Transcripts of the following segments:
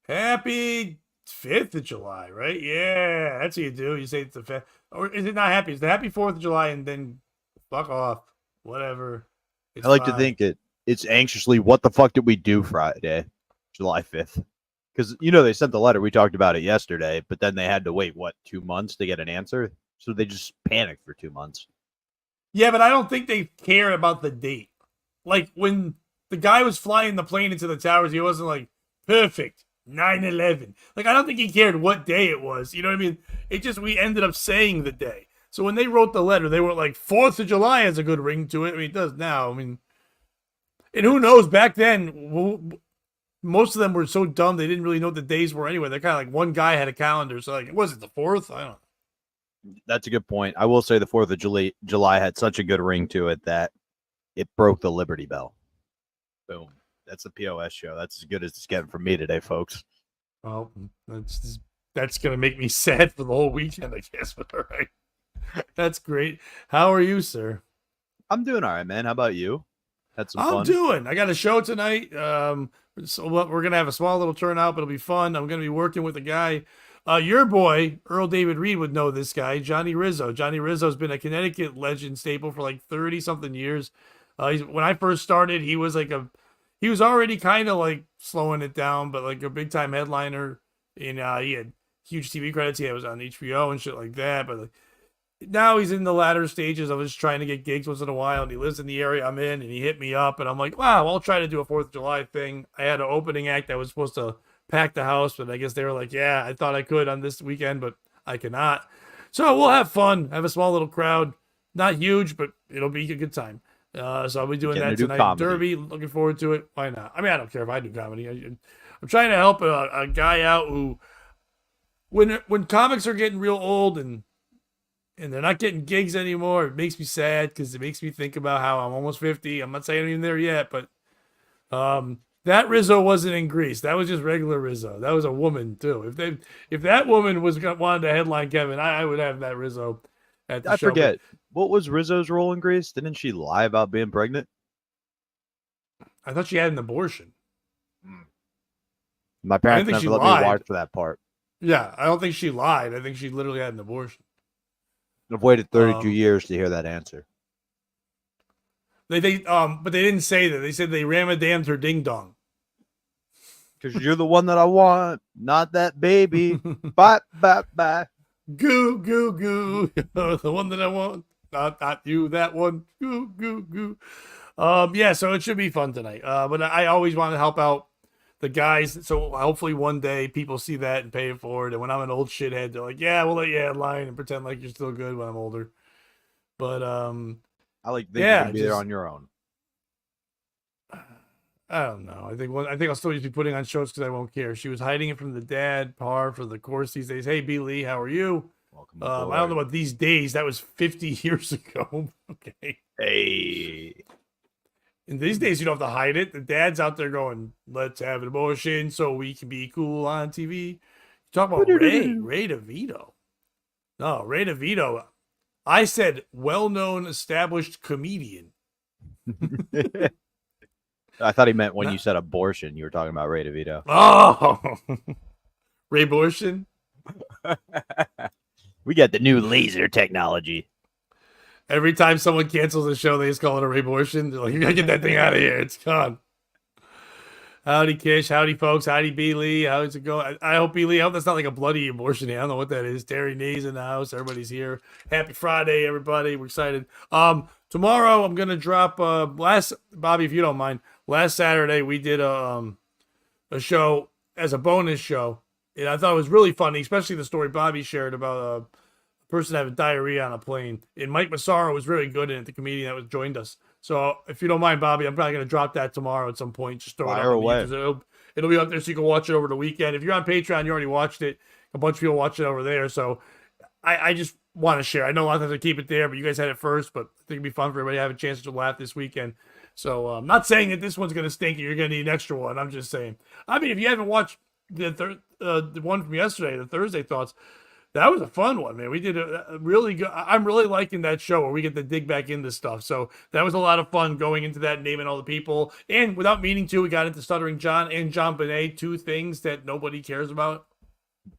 Happy 5th of July, right? Yeah, that's what you do. You say it's the 5th. Or is it not happy? It's the happy 4th of July and then fuck off. Whatever. I It's like to fine. think it's anxiously what the fuck did we do Friday, July 5th? Because they sent the letter. We talked about it yesterday, but then they had to wait 2 months to get an answer. So they just panicked for 2 months. Yeah, but I don't think they care about the date. Like when the guy was flying the plane into the towers, he wasn't like, perfect, 9/11. Like, I don't think he cared what day it was. You know what I mean? It just, we ended up saying the day. So when they wrote the letter, they were like, 4th of July has a good ring to it. I mean, it does now. I mean, and who knows? Back then, most of them were so dumb they didn't really know what the days were anyway. They're kind of like one guy had a calendar, so like, was it the 4th? I don't know. That's a good point. I will say the 4th of July had such a good ring to it that it broke the Liberty Bell. Boom. That's the POS show. That's as good as it's getting from me today, folks. Well, that's gonna make me sad for the whole weekend, I guess. But all right, that's great. How are you, sir? I'm doing all right, man. How about you? Had some I'm fun? doing. I got a show tonight. So we're gonna have a small little turnout, but it'll be fun. I'm gonna be working with a guy. Your boy Earl David Reed would know this guy, Johnny Rizzo. Johnny Rizzo's been a Connecticut legend staple for like 30 something years. When I first started, he was already kind of like slowing it down, but like a big time headliner. And he had huge TV credits. He was on HBO and shit like that. But like, now he's in the latter stages of just trying to get gigs once in a while, and he lives in the area I'm in, and he hit me up, and I'm like, wow, I'll try to do a 4th of July thing. I had an opening act that was supposed to pack the house, but I guess they were like, yeah, I thought I could on this weekend, but I cannot. So we'll have fun, have a small little crowd, not huge, but it'll be a good time. So I'll be doing Getting to that do tonight in comedy. Derby. Looking forward to it. Why not? I mean, I don't care if I do comedy. I'm trying to help a guy out who, when comics are getting real old and they're not getting gigs anymore. It makes me sad because it makes me think about how I'm almost 50. I'm not saying I'm even there yet, but that Rizzo wasn't in Greece. That was just regular Rizzo. That was a woman too. If that woman wanted to headline Kevin, I would have that Rizzo at the I show. But forget. What was Rizzo's role in Greece? Didn't she lie about being pregnant? I thought she had an abortion. My I didn't parents think she never let me lied. watch that part. Yeah, I don't think she lied. I think she literally had an abortion. I've waited 32 Um, years to hear that answer. but they didn't say that. They said they ramadammed her ding dong. Because you're the one that I want, not that baby. Bye, bye, bye. Goo goo goo, the one that I want, not you, that one. Goo goo goo. Yeah, so it should be fun tonight. But I always want to help out the guys, so hopefully one day people see that and pay it forward. And when I'm an old shithead, they're like, "Yeah, we'll let you headline and pretend like you're still good when I'm older." But I like to think you're going yeah, to be there just on your own. I don't know. I think I'll still just be putting on shows because I won't care. She was hiding it from the dad, par for the course these days. Hey, B. Lee, how are you? Welcome I don't know aboard. about these days. That was 50 years ago. Okay. Hey. And these days, you don't have to hide it. The dad's out there going, let's have an abortion so we can be cool on TV. You talk about Ray DeVito. No, Ray DeVito. I said well known established comedian. I thought he meant when you Not, said abortion, you were talking about Ray DeVito. oh, Ray Abortion. We got the new laser technology. Every time someone cancels a show, they just call it a Ray Abortion. They're like, you gotta get that thing out of here. It's gone. Howdy, Kish. Howdy, folks. Howdy, B. Lee. How's it going? I hope, B. Lee, I hope that's not like a bloody abortion. I don't know what that is. Terry Knees in the house. Everybody's here. Happy Friday, everybody. We're excited. Tomorrow I'm gonna drop Bobby, if you don't mind. Last Saturday we did a show as a bonus show, and I thought it was really funny, especially the story Bobby shared about a person having diarrhea on a plane. And Mike Massaro was really good in it, the comedian that was joined us. So if you don't mind, Bobby, I'm probably gonna drop that tomorrow at some point. Just throw it up Fire on the away. YouTube. It'll be up there so you can watch it over the weekend. If you're on Patreon, you already watched it. A bunch of people watch it over there. So I just want to share. I know a lot of times I keep it there, but you guys had it first. But I think it'd be fun for everybody to have a chance to laugh this weekend. So I'm not saying that this one's gonna stink and you're gonna need an extra one. I'm just saying. I mean, if you haven't watched the one from yesterday, the Thursday thoughts, That was a fun one, man. We did a really good. I'm really liking that show where we get to dig back into stuff. So that was a lot of fun going into that, naming all the people. And without meaning to, we got into Stuttering John and John Bonet, two things that nobody cares about.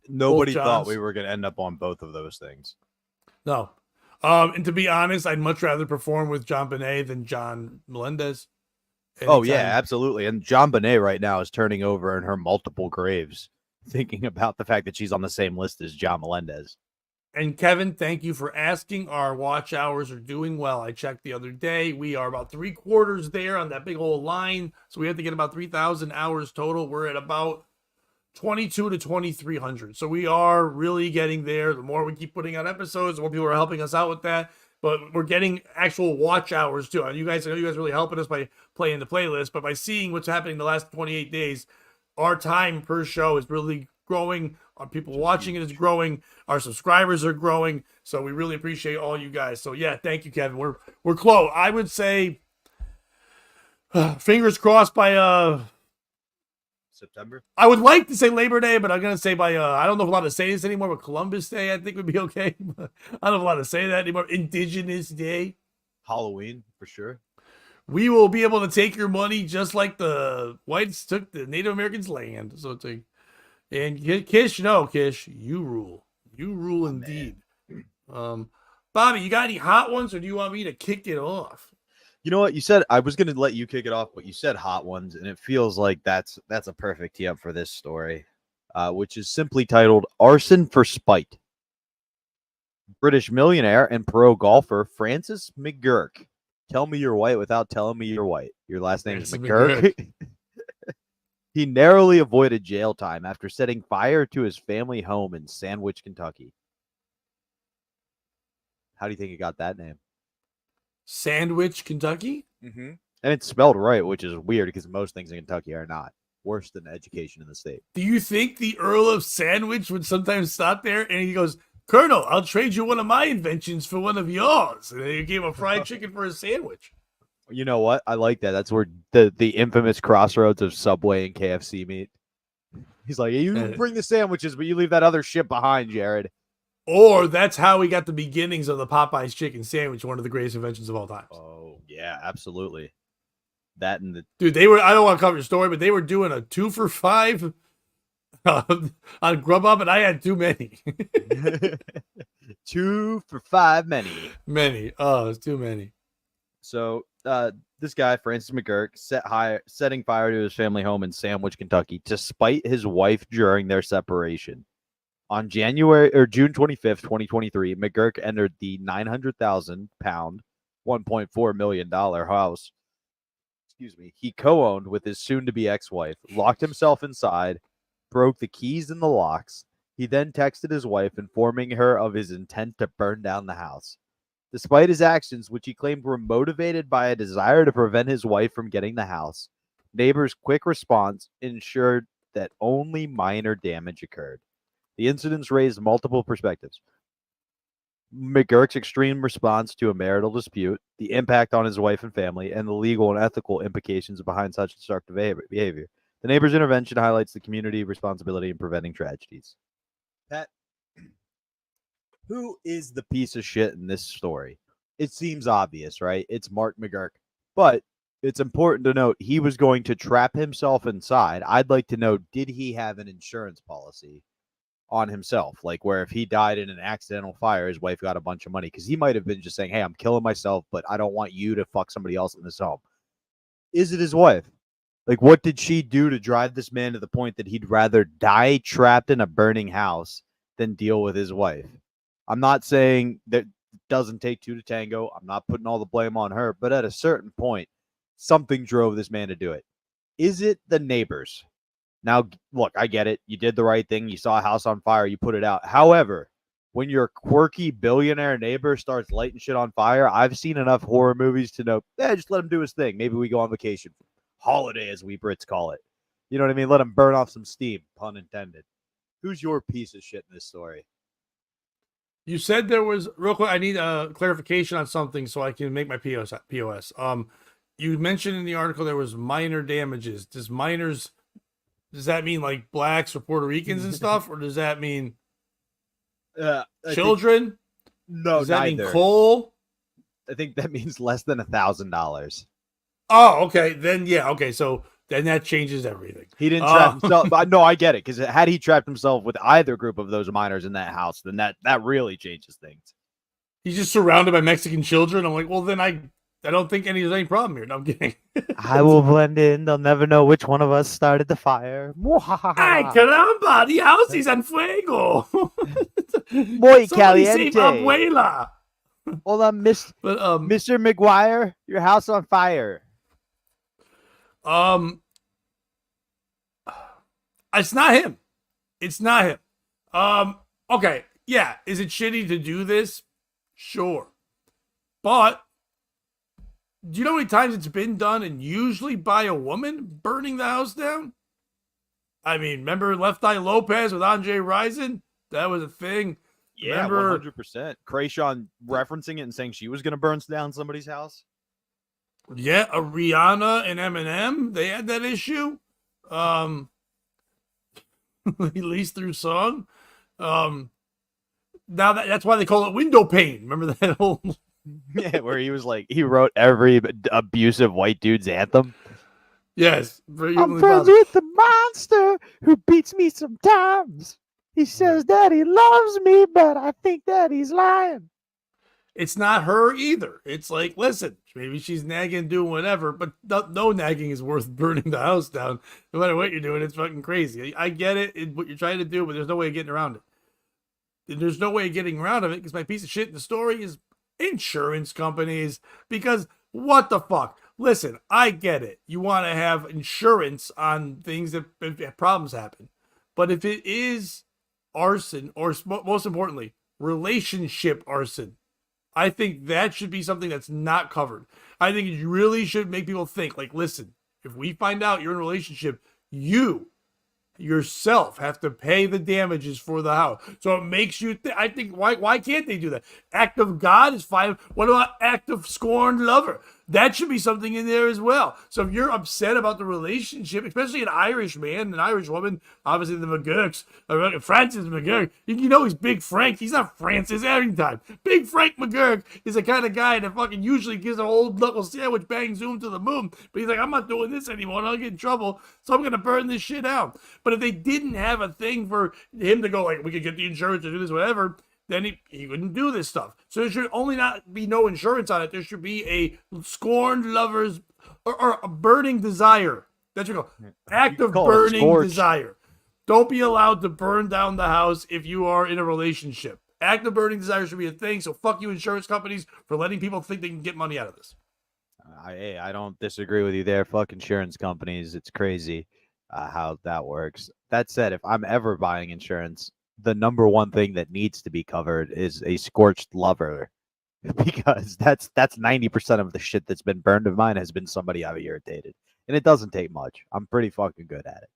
Nobody thought Johns. we were going to end up on both of those things. No. And to be honest, I'd much rather perform with John Bonet than John Melendez. Oh, yeah, absolutely. And John Bonet right now is turning over in her multiple graves, thinking about the fact that she's on the same list as John Melendez. And Kevin, thank you for asking. Our watch hours are doing well. I checked the other day. We are about 3/4 there on that big old line. So we have to get about 3,000 hours total. We're at about 22 to 2,300. So we are really getting there. The more we keep putting out episodes, the more people are helping us out with that. But we're getting actual watch hours too. And I know you guys are really helping us by playing the playlist, but by seeing what's happening the last 28 days, our time per show is really growing. Our people watching it is growing. Our subscribers are growing. So we really appreciate all you guys. So yeah, thank you, Kevin. We're close. I would say fingers crossed by September. I would like to say Labor Day, but I'm gonna say by I don't know if I'm allowed to say this anymore, but Columbus Day I think would be okay. I don't know if I'm allowed to say that anymore. Indigenous Day. Halloween for sure. We will be able to take your money just like the whites took the Native Americans' land. So it's like, and Kish, no, Kish, you rule. You rule indeed. Bobby, you got any hot ones, or do you want me to kick it off? You know what? You said I was going to let you kick it off, but you said hot ones, and it feels like that's a perfect tee up for this story, which is simply titled "Arson for Spite." British millionaire and pro golfer Francis McGurk. Tell me you're white without telling me you're white. Your last name is McGurk. He narrowly avoided jail time after setting fire to his family home in Sandwich, Kentucky. How do you think he got that name? Sandwich, Kentucky? Mm-hmm. And it's spelled right, which is weird because most things in Kentucky are not. Worse than education in the state. Do you think the Earl of Sandwich would sometimes stop there and he goes, Colonel, I'll trade you one of my inventions for one of yours. And then he gave him a fried chicken for a sandwich. You know what? I like that. That's where the infamous crossroads of Subway and KFC meet. He's like, you bring the sandwiches, but you leave that other shit behind, Jared. Or that's how we got the beginnings of the Popeye's chicken sandwich, one of the greatest inventions of all time. Oh, yeah, absolutely. That and the... Dude, they were, I don't want to cover your story, but they were doing a 2 for $5 on Grubhub, and I had too many. 2 for $5 many. Many. Oh, it's too many. So this guy, Francis McGurk, setting fire to his family home in Sandwich, Kentucky, to spite his wife during their separation. On June 25th, 2023, McGurk entered the 900,000-pound, $1.4 million house. He co-owned with his soon-to-be ex-wife, locked himself inside, broke the keys in the locks. He then texted his wife, informing her of his intent to burn down the house. Despite his actions, which he claimed were motivated by a desire to prevent his wife from getting the house, neighbors' quick response ensured that only minor damage occurred. The incidents raised multiple perspectives. McGurk's extreme response to a marital dispute, the impact on his wife and family, and the legal and ethical implications behind such destructive behavior. The neighbor's intervention highlights the community responsibility in preventing tragedies. Pat, who is the piece of shit in this story? It seems obvious, right? It's Mark McGurk. But it's important to note he was going to trap himself inside. I'd like to know, did he have an insurance policy on himself? Like where if he died in an accidental fire, his wife got a bunch of money. Because he might have been just saying, hey, I'm killing myself, but I don't want you to fuck somebody else in this home. Is it his wife? Like, what did she do to drive this man to the point that he'd rather die trapped in a burning house than deal with his wife? I'm not saying that it doesn't take two to tango. I'm not putting all the blame on her. But at a certain point, something drove this man to do it. Is it the neighbors? Now, look, I get it. You did the right thing. You saw a house on fire. You put it out. However, when your quirky billionaire neighbor starts lighting shit on fire, I've seen enough horror movies to know, just let him do his thing. Maybe we go on vacation. Holiday, as we Brits call it. You know what I mean? Let him burn off some steam, pun intended. Who's your piece of shit in this story? You said there was, real quick, I need a clarification on something so I can make my POS. You mentioned in the article there was minor damages. Does that mean like blacks or Puerto Ricans and stuff? Or does that mean Children? No, Does that mean neither. coal? I think that means less than $1,000. Oh, okay. Then yeah, okay. So then that changes everything. He didn't trap himself. No, I get it. Because had he trapped himself with either group of those minors in that house, then that really changes things. He's just surrounded by Mexican children. I'm like, well, then I don't think there's any problem here. No, I'm kidding. I will blend in. They'll never know which one of us started the fire. Ay, caramba! The house is en fuego. Muy Somebody caliente. save abuela. Hold on, But Mr. McGuire, your house on fire. It's not him. It's not him. Okay, yeah. Is it shitty to do this? Sure. But do you know how many times it's been done, and usually by a woman burning the house down? I mean, remember Left Eye Lopez with Andre Rison? That was a thing. Yeah, Remember- 100%. Krayshawn referencing it and saying she was going to burn down somebody's house. Yeah, Rihanna and Eminem, they had that issue. Released through song. Now that's why they call it window pane. Remember that whole Yeah, where he was like, he wrote every abusive white dude's anthem. yes. I'm friends with the monster who beats me sometimes. He says that he loves me, but I think that he's lying. It's not her either. It's like, listen, maybe she's nagging, doing whatever, but no nagging is worth burning the house down. No matter what you're doing, it's fucking crazy. I get it, what you're trying to do, but there's no way of getting around it. And there's no way of getting around of it because my piece of shit in the story is insurance companies. Because what the fuck? Listen, I get it. You want to have insurance on things that if problems happen. But if it is arson, or most importantly, relationship arson, I think that should be something that's not covered. I think you really should make people think, like, listen, if we find out you're in a relationship, you yourself have to pay the damages for the house. So it makes you I think why can't they do that? Act of God is fine. What about act of scorned lover? That should be something in there as well. So if you're upset about the relationship, especially an Irish man, an Irish woman, obviously the McGurks, Francis McGurk, you know he's Big Frank. He's not Francis every time. Big Frank McGurk is the kind of guy that fucking usually gives an old knuckle sandwich, bang, zoom to the moon. But he's like, I'm not doing this anymore. I'll get in trouble. So I'm going to burn this shit out. But if they didn't have a thing for him to go, like, we could get the insurance to do this, whatever, then he wouldn't do this stuff. So there should only not be no insurance on it. There should be a scorned lover's or a burning desire. That's what you call act of burning desire. Don't be allowed to burn down the house if you are in a relationship. Act of burning desire should be a thing. So fuck you, insurance companies, for letting people think they can get money out of this. I don't disagree with you there. Fuck insurance companies. It's crazy how that works. That said, if I'm ever buying insurance, the number one thing that needs to be covered is a scorched lover, because that's 90% of the shit that's been burned of mine has been somebody I've irritated, and it doesn't take much. I'm pretty fucking good at it.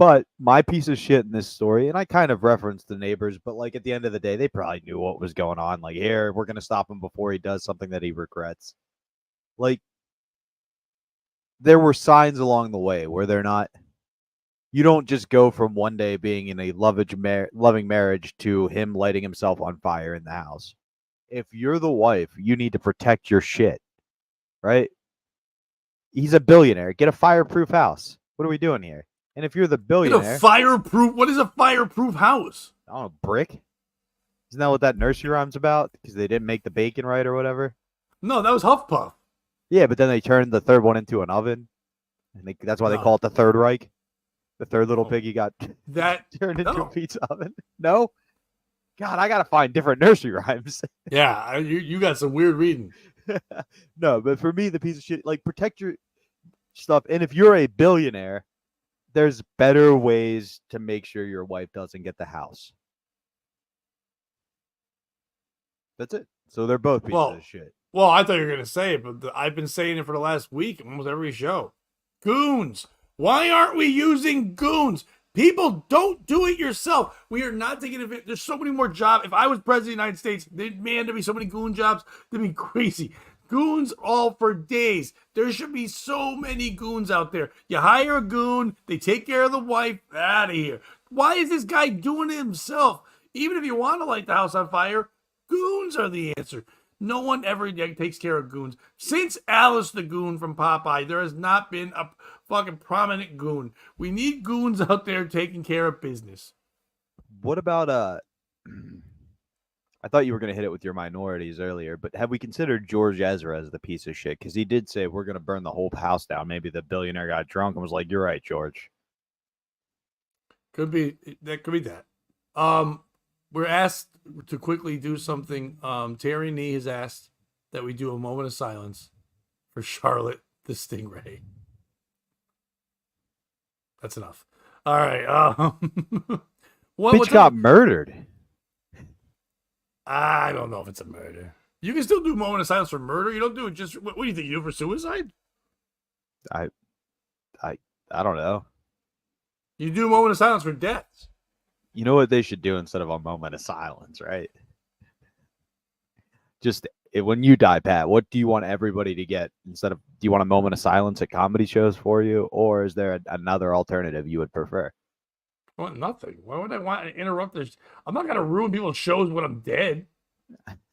But my piece of shit in this story, and I kind of referenced the neighbors, but like at the end of the day, they probably knew what was going on. Like, here, we're gonna stop him before he does something that he regrets. Like, there were signs along the way where they're not. You don't just go from one day being in a loving marriage to him lighting himself on fire in the house. If you're the wife, you need to protect your shit, right? He's a billionaire. Get a fireproof house. What are we doing here? And if you're the billionaire, What is a fireproof house? I don't know, brick. Isn't that what that nursery rhyme's about? Because they didn't make the bacon right or whatever. No, that was Huffpuff. Yeah, but then they turned the third one into an oven, and that's why they call it the Third Reich. The third little piggy got that turned into a pizza oven. No, God, I gotta find different nursery rhymes. Yeah, you got some weird reading. No, but for me, the piece of shit, like, protect your stuff. And if you're a billionaire, there's better ways to make sure your wife doesn't get the house. That's it. So they're both pieces of shit. Well, I thought you were gonna say it, but I've been saying it for the last week, almost every show. Goons. Why aren't we using goons? People, don't do it yourself. We are not taking advantage. There's so many more jobs. If I was president of the United States, there'd be so many goon jobs. They'd be crazy. Goons all for days. There should be so many goons out there. You hire a goon, they take care of the wife, out of here. Why is this guy doing it himself? Even if you want to light the house on fire, goons are the answer. No one ever takes care of goons. Since Alice the Goon from Popeye, there has not been a fucking prominent goon. We need goons out there taking care of business. What about I thought you were going to hit it with your minorities earlier, but have we considered George Ezra as the piece of shit? Because he did say we're going to burn the whole house down. Maybe the billionaire got drunk and was like, "You're right, George." Could be that. We're asked to quickly do something. Terry Nee has asked that we do a moment of silence for Charlotte the Stingray. That's enough. All right. Bitch got murdered. I don't know if it's a murder. You can still do a moment of silence for murder. You don't do it just. What do you think? You do it for suicide? I don't know. You do a moment of silence for deaths. You know what they should do instead of a moment of silence, right? Just when you die, Pat, what do you want everybody to get instead of? Do you want a moment of silence at comedy shows for you, or is there another alternative you would prefer? I want nothing. Why would I want to interrupt this? I'm not gonna ruin people's shows when I'm dead.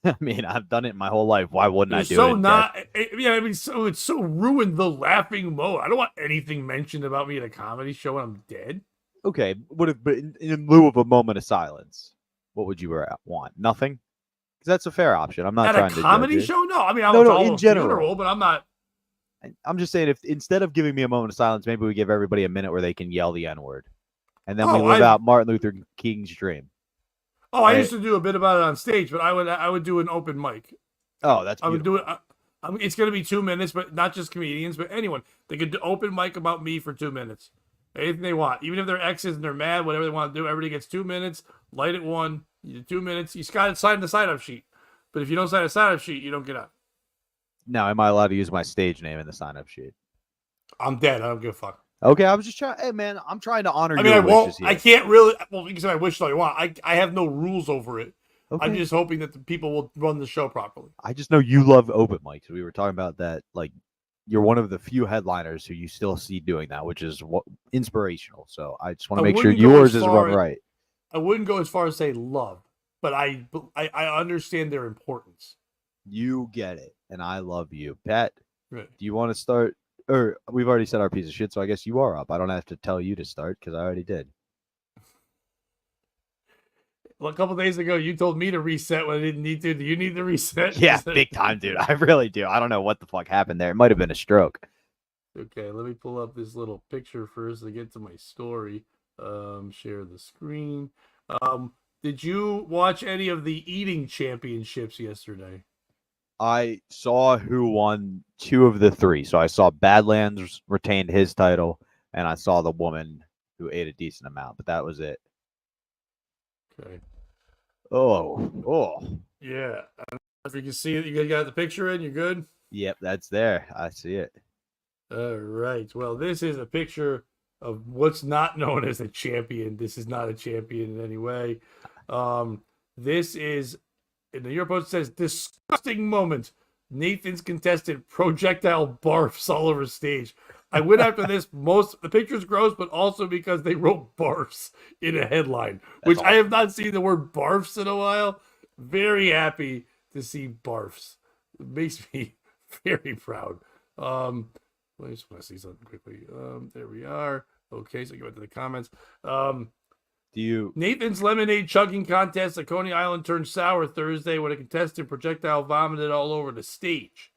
I mean, I've done it my whole life. Why wouldn't I do so it? Not. I mean, so it's so ruined the laughing mode. I don't want anything mentioned about me at a comedy show when I'm dead. Okay, but in lieu of a moment of silence, what would you want? Nothing? Because that's a fair option. I'm not at trying a to comedy judge show. No, I mean, No, in general. funeral, but I'm not. I'm just saying, if instead of giving me a moment of silence, maybe we give everybody a minute where they can yell the N-word, and then we live out Martin Luther King's dream. Oh, I used to do a bit about it on stage, but I would do an open mic. Oh, that's beautiful. I would do it. I mean, it's going to be 2 minutes, but not just comedians, but anyone. They could do open mic about me for 2 minutes. Anything they want. Even if they're exes and they're mad, whatever they want to do, everybody gets 2 minutes. Light at one. You do 2 minutes. You got to sign the sign-up sheet. But if you don't sign a sign-up sheet, you don't get up. Now, am I allowed to use my stage name in the sign-up sheet? I'm dead. I don't give a fuck. Okay, I was just trying. Hey, man, I'm trying to honor your I wishes won't. here. I can't really. Well, you can say I wish all you want. I have no rules over it. Okay. I'm just hoping that the people will run the show properly. I just know you love open mics. We were talking about that. Like, you're one of the few headliners who you still see doing that, which is inspirational. So I just want to make sure yours is run right. I wouldn't go as far as say love, but I understand their importance. You get it, and I love you, Pat. Right. Do you want to start? Or we've already said our piece of shit, so I guess you are up. I don't have to tell you to start because I already did. Well, a couple days ago, you told me to reset when I didn't need to. Do you need to reset? Yeah, big time, dude. I really do. I don't know what the fuck happened there. It might have been a stroke. Okay, let me pull up this little picture first to get to my story. Share the screen. Did you watch any of the eating championships yesterday? I saw who won 2 of the 3. So I saw Badlands retained his title, and I saw the woman who ate a decent amount, but that was it. Okay. Oh. Yeah. If you can see it, you got the picture in, you're good? Yep, that's there. I see it. All right. Well, this is a picture of what's not known as a champion. This is not a champion in any way. This is, in the New York Post, says, disgusting moment. Nathan's contestant projectile barfs all over stage. I went after this. The picture's gross, but also because they wrote barfs in a headline, which I have not seen the word barfs in a while. Very happy to see barfs. It makes me very proud. I just want to see something quickly. There we are. Okay, so get back to the comments. Nathan's lemonade chugging contest at Coney Island turned sour Thursday when a contestant projectile vomited all over the stage.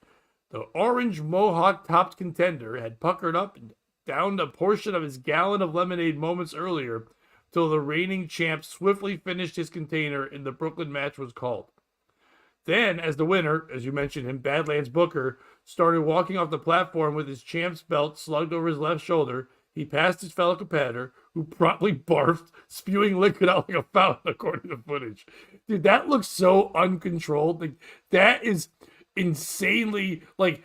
The orange mohawk-topped contender had puckered up and downed a portion of his gallon of lemonade moments earlier till the reigning champ swiftly finished his container and the Brooklyn match was called. Then, as the winner, as you mentioned him, Badlands Booker, started walking off the platform with his champ's belt slugged over his left shoulder, he passed his fellow competitor, who promptly barfed, spewing liquid out like a fountain, according to footage. Dude, that looks so uncontrolled. Like, that is insanely, like,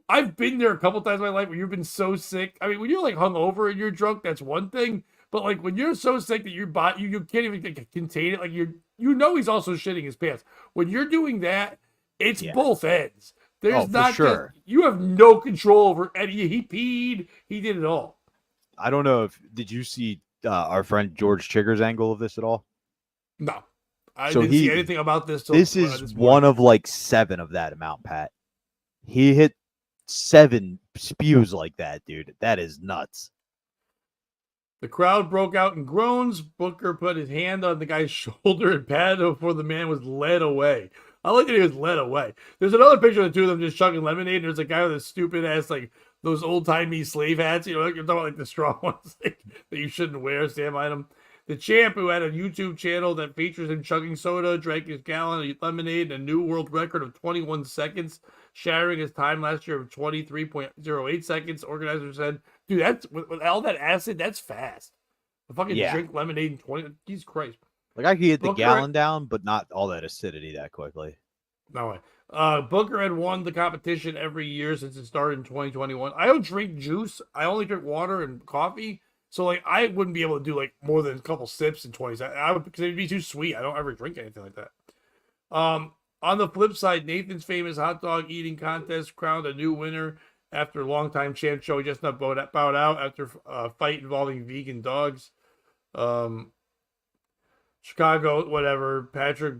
I've been there a couple times in my life where you've been so sick. I mean, when you're like hungover and you're drunk, that's one thing. But like when you're so sick that your body you can't even contain it, like he's also shitting his pants. When you're doing that, it's both ends. There's not sure. You have no control over any. He peed. He did it all. I don't know did you see our friend George Chigger's angle of this at all? No, I So didn't see anything about this. Till, This is this one morning. of like 7 of that amount, Pat. He hit 7 spews like that, dude. That is nuts. The crowd broke out in groans. Booker put his hand on the guy's shoulder and patted him before the man was led away. I like that he was led away. There's another picture of the two of them just chugging lemonade, and there's a guy with a stupid ass, like, those old-timey slave hats, like you're talking about, like the straw ones like, that you shouldn't wear, Sam item. The champ, who had a YouTube channel that features him chugging soda, drank his gallon of lemonade, and a new world record of 21 seconds, shattering his time last year of 23.08 seconds. Organizers said, dude, that's with all that acid, that's fast. I fucking drink lemonade in 20. Jesus Christ. Like, I could get the Booker- gallon down, but not all that acidity that quickly. No way. Booker had won the competition every year since it started in 2021. I don't drink juice. I only drink water and coffee. So, like, I wouldn't be able to do, like, more than a couple sips in 20 seconds. Because it'd be too sweet. I don't ever drink anything like that. On the flip side, Nathan's famous hot dog eating contest crowned a new winner after longtime champ Joey Chestnut bowed out after a fight involving vegan dogs. Chicago, whatever. Patrick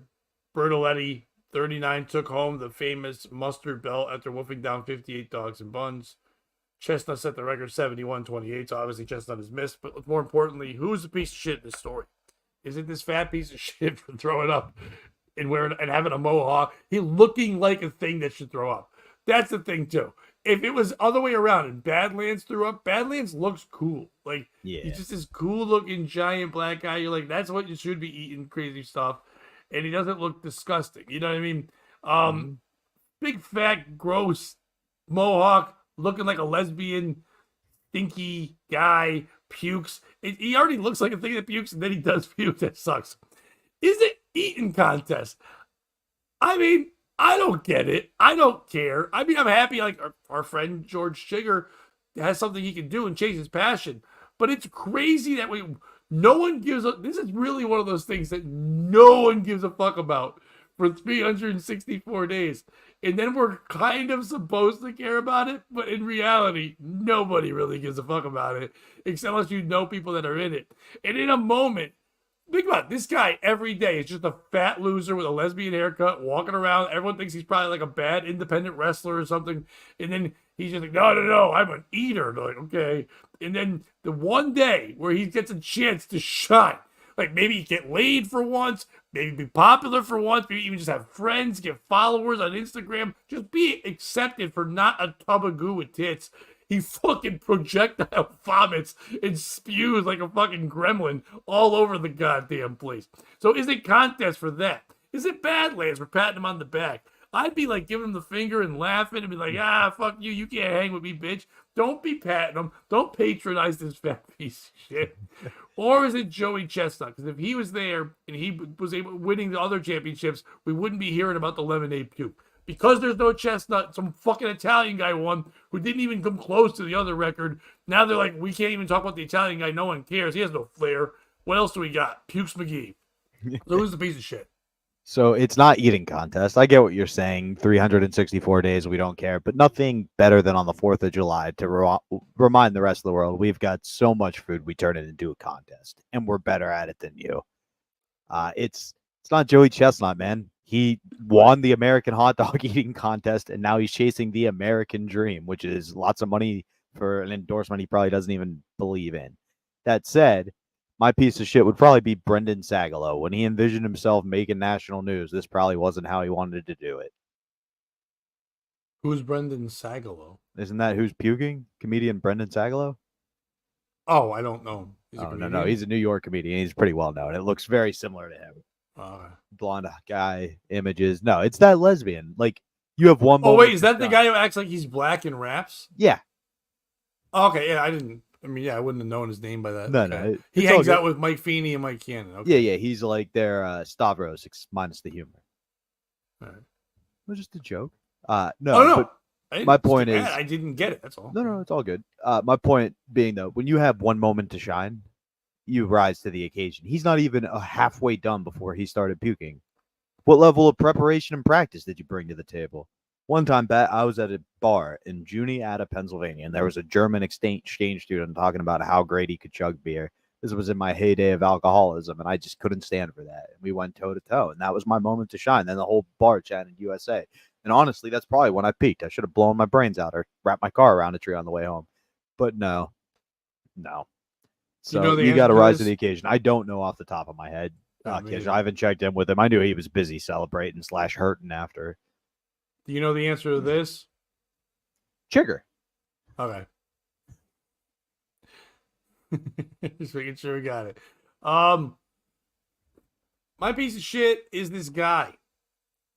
Bertoletti, 39, took home the famous mustard belt after wolfing down 58 dogs and buns. Chestnut set the record 71-28, so obviously Chestnut is missed. But more importantly, who's the piece of shit in this story? Is it this fat piece of shit for throwing up and wearing and having a mohawk? He looking like a thing that should throw up. That's the thing too. If it was other way around and Badlands threw up, Badlands looks cool. Like, he's just this cool looking giant black guy. You're like, that's what you should be eating, crazy stuff. And he doesn't look disgusting. You know what I mean? Big fat, gross mohawk, looking like a lesbian, stinky guy, pukes. He already looks like a thing that pukes, and then he does puke. That sucks. Is it eating contest? I mean, I don't get it. I don't care. I mean, I'm happy like our friend George Chigger has something he can do and chase his passion. But it's crazy that no one gives a, this is really one of those things that no one gives a fuck about for 364 days. And then we're kind of supposed to care about it, but in reality, nobody really gives a fuck about it, except unless you know people that are in it. And in a moment, think about it, this guy every day is just a fat loser with a lesbian haircut walking around. Everyone thinks he's probably like a bad independent wrestler or something. And then he's just like, no, I'm an eater. They're like, okay. And then the one day where he gets a chance to shine, like maybe get laid for once, maybe be popular for once, maybe even just have friends, get followers on Instagram, just be accepted for not a tub of goo with tits. He fucking projectile vomits and spews like a fucking gremlin all over the goddamn place. So is it contest for that? Is it Badlands for patting him on the back? I'd be like giving him the finger and laughing and be like, fuck you. You can't hang with me, bitch. Don't be patting him. Don't patronize this fat piece of shit. Or is it Joey Chestnut? Because if he was there and he was able winning the other championships, we wouldn't be hearing about the lemonade puke. Because there's no Chestnut, some fucking Italian guy won who didn't even come close to the other record. Now they're like, we can't even talk about the Italian guy. No one cares. He has no flair. What else do we got? Pukes McGee. So who's the piece of shit? So it's not eating contest. I get what you're saying. 364 days, we don't care. But nothing better than on the 4th of July to remind the rest of the world we've got so much food, we turn it into a contest. And we're better at it than you. It's not Joey Chestnut, man. He won the American hot dog eating contest, and now he's chasing the American dream, which is lots of money for an endorsement he probably doesn't even believe in. That said, my piece of shit would probably be Brendan Sagalow. When he envisioned himself making national news, this probably wasn't how he wanted to do it. Who's Brendan Sagalow? Isn't that who's puking? Comedian Brendan Sagalow? Oh, I don't know. No. He's a New York comedian. He's pretty well known. It looks very similar to him. Blonde guy images. No, it's that lesbian. Like, you have one. Oh wait, is that the guy who acts like he's black and raps? Yeah. Okay, yeah, I wouldn't have known his name by that. No. He hangs out with Mike Feeney and Mike Cannon. Okay. Yeah. He's like their Stavros minus the humor. All right. It was just a joke. No. But my point is, I didn't get it. That's all. No, it's all good. My point being, though, when you have one moment to shine, you rise to the occasion. He's not even halfway done before he started puking. What level of preparation and practice did you bring to the table? One time, I was at a bar in Juniata, Pennsylvania, and there was a German exchange student talking about how great he could chug beer. This was in my heyday of alcoholism, and I just couldn't stand for that. And we went toe to toe, and that was my moment to shine. Then the whole bar chanted USA. And honestly, that's probably when I peaked. I should have blown my brains out or wrapped my car around a tree on the way home. But no. So You know the you answer got to to rise to this? the occasion. I don't know off the top of my head. Oh, me Kish, neither. I haven't checked in with him. I knew he was busy celebrating / hurting after. Do you know the answer to this? Chigger. Okay. Just making sure we got it. My piece of shit is this guy.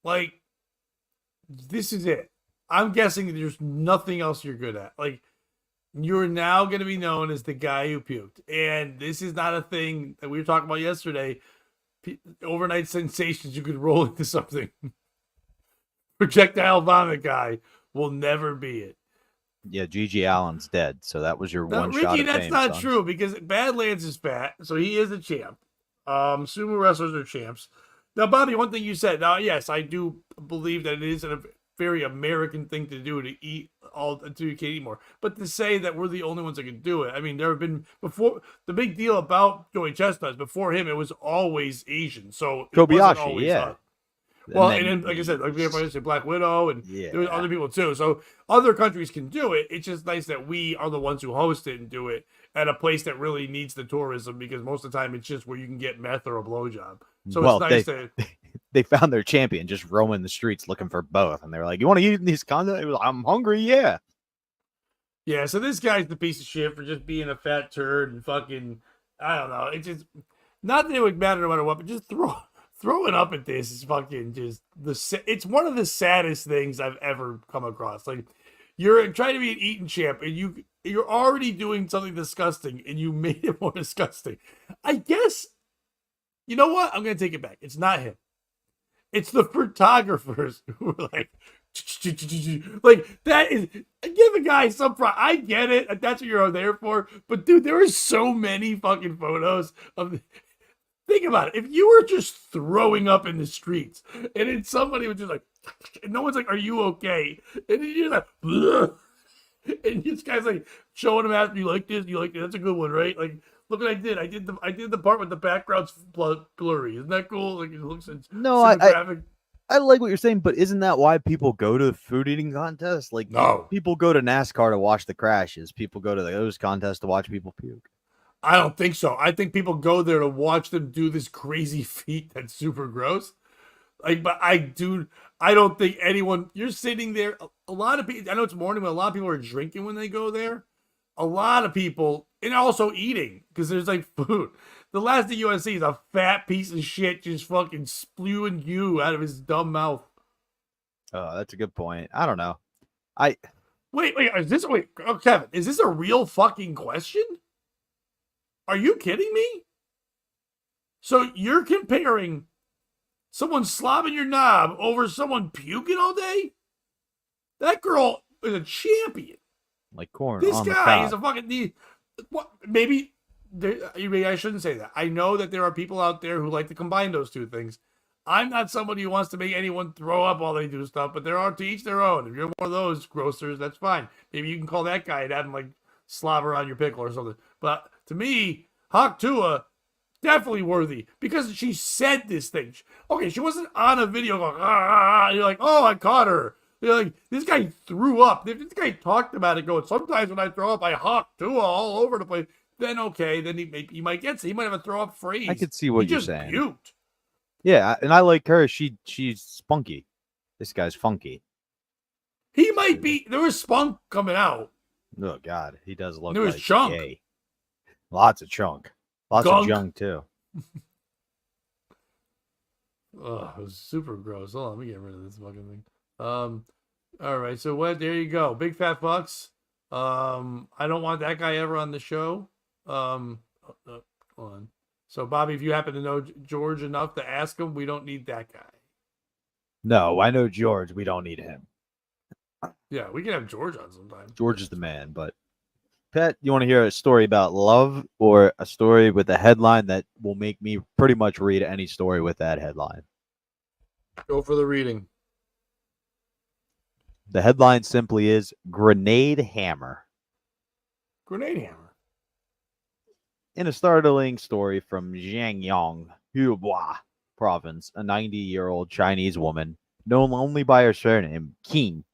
Like, this is it. I'm guessing there's nothing else you're good at. Like, you're now going to be known as the guy who puked. And this is not a thing that we were talking about yesterday. Overnight sensations, you could roll into something. Projectile vomit guy will never be it. Yeah, Gigi Allen's dead, so that was your Now, one Ricky, shot at that's fame, not son. true because Badlands is fat, so he is a champ. Sumo wrestlers are champs. Now, Bobby, one thing you said. Now, yes, I do believe that it is a very American thing to do to eat all until you can't eat more. But to say that we're the only ones that can do it, I mean, there have been before. The big deal about Joey Chestnuts before him, it was always Asian, so it wasn't Kobayashi, always yeah. us. Well, and then, like I said, like we have say Black Widow, and there was Yeah. other people too. So other countries can do it. It's just nice that we are the ones who host it and do it at a place that really needs the tourism, because most of the time it's just where you can get meth or a blowjob. So Well, it's nice to. they found their champion just roaming the streets looking for both, and they were like, "You want to eat these condoms?" He was like, "I'm hungry, yeah." Yeah, so this guy's the piece of shit for just being a fat turd and fucking. I don't know. It's just not that it would matter no matter what, but just throwing up at this is fucking just it's one of the saddest things I've ever come across. Like, you're trying to be an eating champ and you're already doing something disgusting and you made it more disgusting. I guess, you know what? I'm gonna take it back. It's not him. It's the photographers who are like that is, give a guy some pride. I get it. That's what you're there for. But dude, there are so many fucking photos of. Think about it. If you were just throwing up in the streets and then somebody was just like, and no one's like, "Are you okay?" And then you're like, "Bleh." And this guy's like showing him after, "You like this? You like this? That's a good one, right?" Like, look what I did. I did the part with the background's blurry. Isn't that cool? Like, it looks No, I like what you're saying, but isn't that why people go to food eating contests? Like, No, people go to NASCAR to watch the crashes. People go to those contests to watch people puke. I don't think so. I think people go there to watch them do this crazy feat that's super gross. Like, but I don't think anyone. You're sitting there. A lot of people. I know it's morning, but a lot of people are drinking when they go there. A lot of people, and also eating because there's like food. The last thing you want to see is a fat piece of shit just fucking spewing you out of his dumb mouth. Oh, that's a good point. I don't know. Wait, Kevin, is this a real fucking question? Are you kidding me? So you're comparing someone slobbing your knob over someone puking all day? That girl is a champion. Like corn. This on guy the is a fucking. What? Maybe I shouldn't say that. I know that there are people out there who like to combine those two things. I'm not somebody who wants to make anyone throw up while they do stuff, but there are, to each their own. If you're one of those grossers, that's fine. Maybe you can call that guy and have him like slobber on your pickle or something. But to me, Hawk Tua, definitely worthy because she said this thing. Okay, she wasn't on a video going, ah, you're like, "Oh, I caught her." You're like, this guy threw up. If this guy talked about it going, "Sometimes when I throw up, I Hawk Tua all over the place." Then okay, then he might get he might have a throw up phrase. I could see what he you're just saying. Puked. Yeah, and I like her. She's spunky. This guy's funky. He might be. There was spunk coming out. Oh God, he does look. There was like chunk. gay. Lots of chunk. Lots Gunk. of junk too. Oh, it was super gross. Hold on, let me get rid of this fucking thing. All right. So what? There you go. Big fat fucks. I don't want that guy ever on the show. Hold on. So Bobby, if you happen to know George enough to ask him, we don't need that guy. No, I know George. We don't need him. Yeah, we can have George on sometime. George is the man. But Pat, you want to hear a story about love or a story with a headline that will make me pretty much read any story with that headline? Go for the reading. The headline simply is Grenade Hammer. Grenade hammer. In a startling story from Jiangyang, Hubei province, a 90-year-old Chinese woman, known only by her surname, Qin,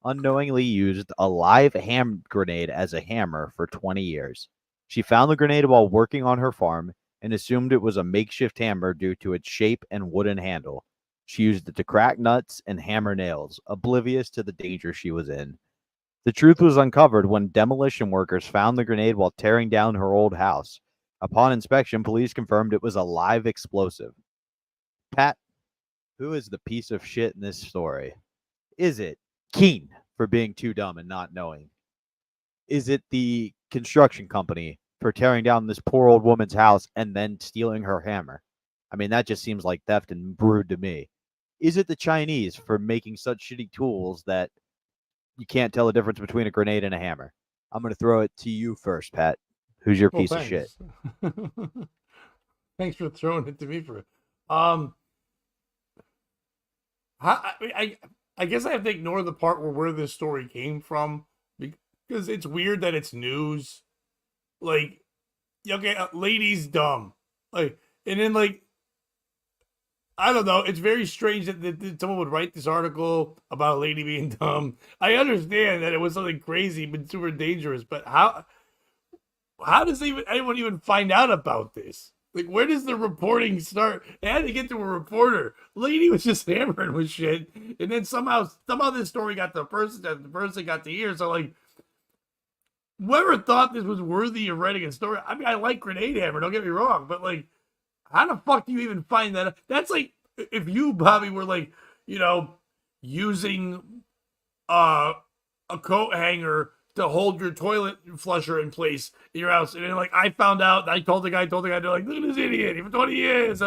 unknowingly used a live hand grenade as a hammer for 20 years. She found the grenade while working on her farm and assumed it was a makeshift hammer due to its shape and wooden handle. She used it to crack nuts and hammer nails, oblivious to the danger she was in. The truth was uncovered when demolition workers found the grenade while tearing down her old house. Upon inspection, police confirmed it was a live explosive. Pat, who is the piece of shit in this story? Is it Keen for being too dumb and not knowing? Is it the construction company for tearing down this poor old woman's house and then stealing her hammer? I mean, that just seems like theft and rude to me. Is it the Chinese for making such shitty tools that you can't tell the difference between a grenade and a hammer? I'm going to throw it to you first, Pat. Who's your piece of shit? Thanks for throwing it to me for I guess I have to ignore the part where this story came from because it's weird that it's news. Like, okay, lady's dumb. Like, and then like, I don't know. It's very strange that someone would write this article about a lady being dumb. I understand that it was something crazy but super dangerous, but how does anyone even find out about this? Like, where does the reporting start? It had to get to a reporter. Lady was just hammering with shit, and then somehow this story got the person got to hear. So like, whoever thought this was worthy of writing a story? I mean, I like Grenade Hammer. Don't get me wrong, but like, how the fuck do you even find that? That's like if you, Bobby, were like, using a coat hanger to hold your toilet flusher in place in your house. And then, like, I found out, I told the guy, they're like, look at this idiot. For 20 years,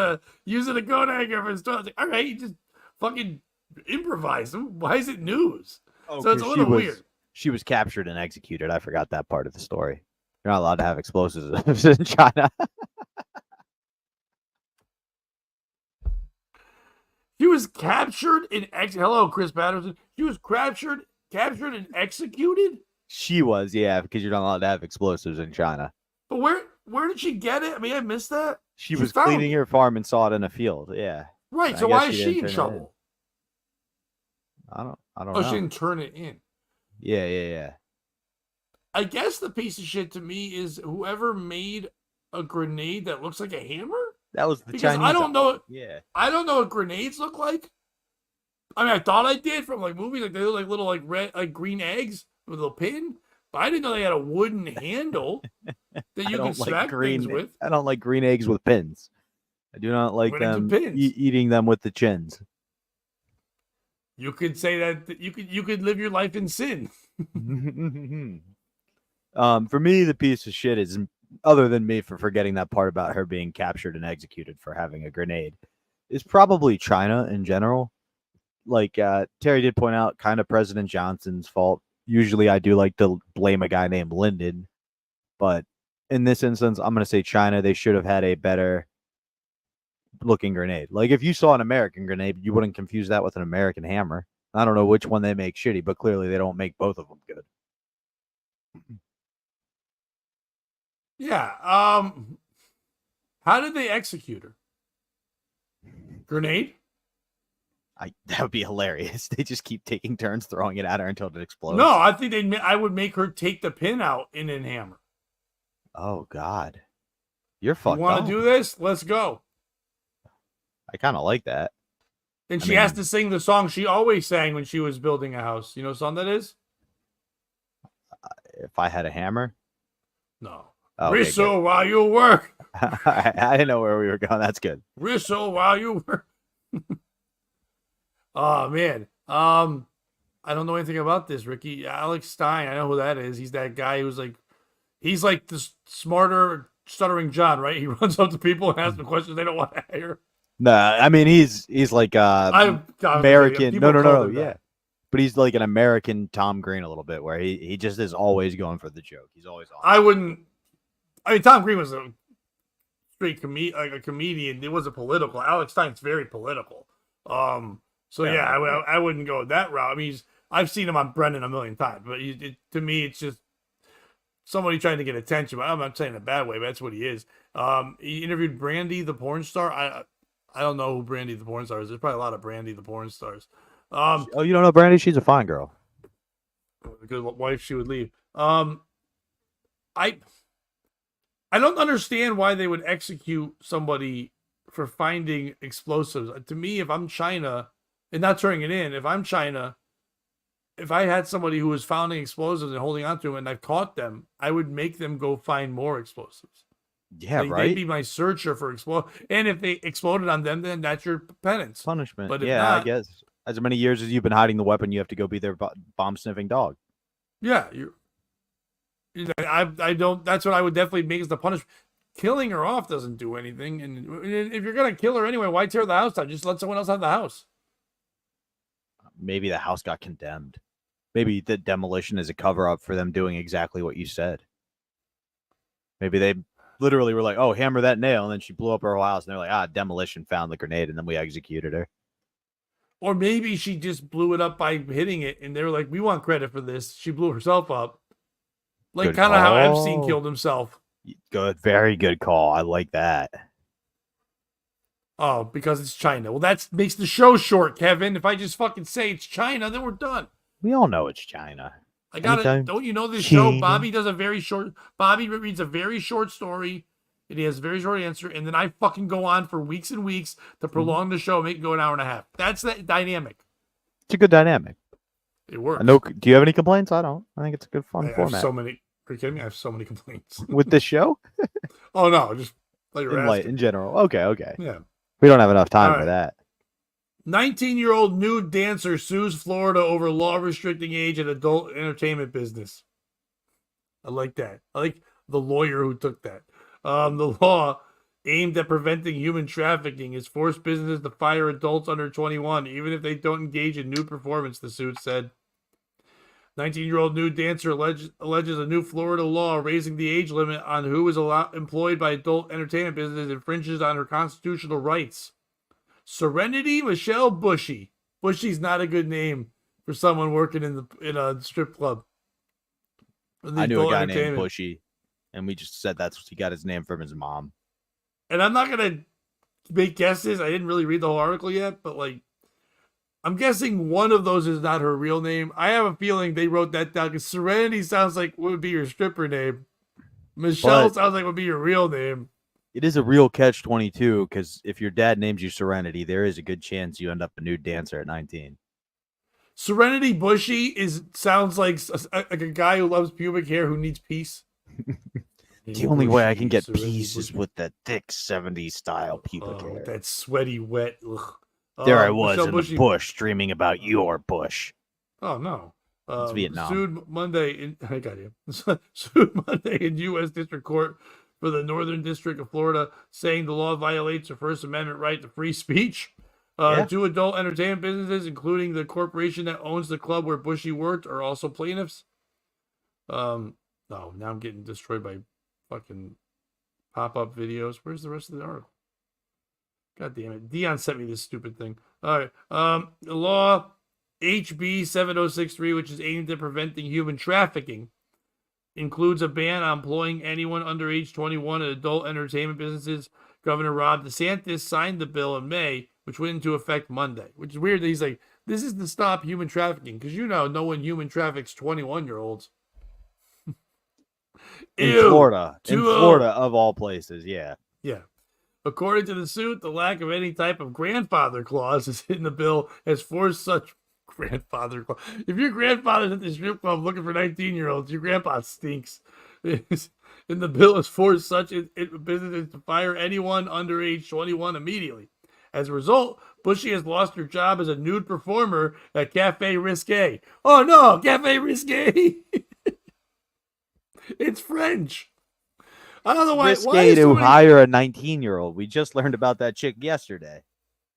using a coat hanger for his toilet. I was like, all right, you just fucking improvise. Why is it news? Oh, so it's a little weird. She was captured and executed. I forgot that part of the story. You're not allowed to have explosives in China. She was captured and hello, Chris Patterson. She was captured and executed? She was, yeah, because you're not allowed to have explosives in China. But where did she get it? I mean, I missed that. She was cleaning her farm and saw it in a field. Yeah. Right. So why is she in trouble? I don't know. Oh, she didn't turn it in. Yeah. I guess the piece of shit to me is whoever made a grenade that looks like a hammer. That was the because Chinese. I don't know. Yeah. I don't know what grenades look like. I mean, I thought I did from like movies, like they look like little like red, like green eggs with a little pin. But I didn't know they had a wooden handle that you could smack things with. I don't like green eggs with pins. I do not like them eating them with the chins. You could say that you could live your life in sin. For me, the piece of shit is, other than me for forgetting that part about her being captured and executed for having a grenade, is probably China in general. Like Terry did point out, kind of President Johnson's fault. Usually I do like to blame a guy named Lyndon, but in this instance, I'm going to say China. They should have had a better looking grenade. Like if you saw an American grenade, you wouldn't confuse that with an American hammer. I don't know which one they make shitty, but clearly they don't make both of them good. Yeah. How did they execute her? Grenade? That would be hilarious. They just keep taking turns throwing it at her until it explodes. No, I think I would make her take the pin out and then hammer. Oh God, you're fucked. You want to do this? Let's go. I kind of like that. And she has to sing the song she always sang when she was building a house. You know what song that is? If I had a hammer? No. Okay, Whistle while you work. I didn't know where we were going. That's good. Whistle while you work. Oh man. I don't know anything about this, Ricky. Alex Stein, I know who that is. He's that guy who's like, he's like the smarter stuttering John, right? He runs up to people and asks them questions they don't want to hear. No, I mean he's like American. No, yeah. But he's like an American Tom Green a little bit, where he just is always going for the joke. He's always on. I mean, Tom Green was a straight a comedian. It wasn't political. Alex Stein's very political. So yeah, I wouldn't go that route. I mean, I've seen him on Brendan a million times, but to me, it's just somebody trying to get attention. But I'm not saying in a bad way, but that's what he is. He interviewed Brandy, the porn star. I don't know who Brandy, the porn star is. There's probably a lot of Brandy, the porn stars. Oh, you don't know Brandy? She's a fine girl. Because what wife she would leave. I don't understand why they would execute somebody for finding explosives. To me, if I'm China and not turning it in, if I'm China, if I had somebody who was finding explosives and holding on to them and I've caught them, I would make them go find more explosives. Yeah, They'd right. be my searcher for explode. And if they exploded on them, then that's your penance. Punishment. But if yeah, not, I guess. As many years as you've been hiding the weapon, you have to go be their bomb sniffing dog. yeah, I don't. That's what I would definitely make as the punishment. Killing her off doesn't do anything, and if you're gonna kill her anyway, why tear the house down? Just let someone else have the house. Maybe the house got condemned. Maybe the demolition is a cover up for them doing exactly what you said. Maybe they literally were like, "Oh, hammer that nail," and then she blew up her whole house, and they're like, demolition found the grenade, and then we executed her. Or maybe she just blew it up by hitting it, and they were like, "We want credit for this." She blew herself up, like Good kind of how Epstein call. killed himself. Good, very good call. I like that. Oh, because it's China. Well, that makes the show short, Kevin. If I just fucking say it's China, then we're done. We all know it's China. I got Anytime. it. Don't you know this China. show? Bobby does a very short. Bobby reads a very short story, and he has a very short answer, and then I fucking go on for weeks and weeks to prolong the show, make it go an hour and a half. That's the dynamic. It's a good dynamic. It works. I know. Do you have any complaints? I don't. I think it's a good, fun I have format. so many. Are you kidding me? I have so many complaints. With this show, Oh no, just like you're asking. in general. Okay. Yeah. We don't have enough time All for right. that. 19-year-old nude dancer sues Florida over law restricting age in adult entertainment business. I like that. I like the lawyer who took that. The law aimed at preventing human trafficking has forced businesses to fire adults under 21, even if they don't engage in nude performance, the suit said. 19-year-old nude dancer alleges a new Florida law raising the age limit on who is employed by adult entertainment businesses infringes on her constitutional rights. Serenity Michelle Bushy. Bushy's not a good name for someone working in a strip club. I knew a guy named Bushy, and we just said that's he got his name from his mom. And I'm not gonna make guesses. I didn't really read the whole article yet, but like, I'm guessing one of those is not her real name. I have a feeling they wrote that down because Serenity sounds like what would be your stripper name. Michelle sounds like would be your real name. It is a real catch-22 because if your dad names you Serenity, there is a good chance you end up a nude dancer at 19. Serenity Bushy sounds like a guy who loves pubic hair who needs peace. The only way I can get Serenity peace is Bushy. with that thick 70s style pubic hair. That sweaty, wet. Ugh. There I was Michelle in Bushy. the bush dreaming about your bush. Oh no. It's Vietnam. Sued Monday I got you. Sued Monday in U.S. District Court for the Northern District of Florida, saying the law violates the First Amendment right to free speech. Two adult entertainment businesses, including the corporation that owns the club where Bushy worked, are also plaintiffs. No, now I'm getting destroyed by fucking pop-up videos. Where's the rest of the article? God damn it. Dion sent me this stupid thing. All right. The law HB 7063, which is aimed at preventing human trafficking, includes a ban on employing anyone under age 21 in adult entertainment businesses. Governor Ron DeSantis signed the bill in May, which went into effect Monday, which is weird that he's like, this is to stop human trafficking, because no one human traffics 21-year-olds. In Florida. In Florida, of all places, yeah. Yeah. According to the suit, the lack of any type of grandfather clause is in the bill has forced such grandfather clause. If your grandfather's at the strip club looking for 19-year-olds, your grandpa stinks. And the bill has forced such businesses to fire anyone under age 21 immediately. As a result, Bushy has lost her job as a nude performer at Cafe Risque. Oh no, Cafe Risque! It's French. I don't know why. Risque to hire a 19-year-old. We just learned about that chick yesterday.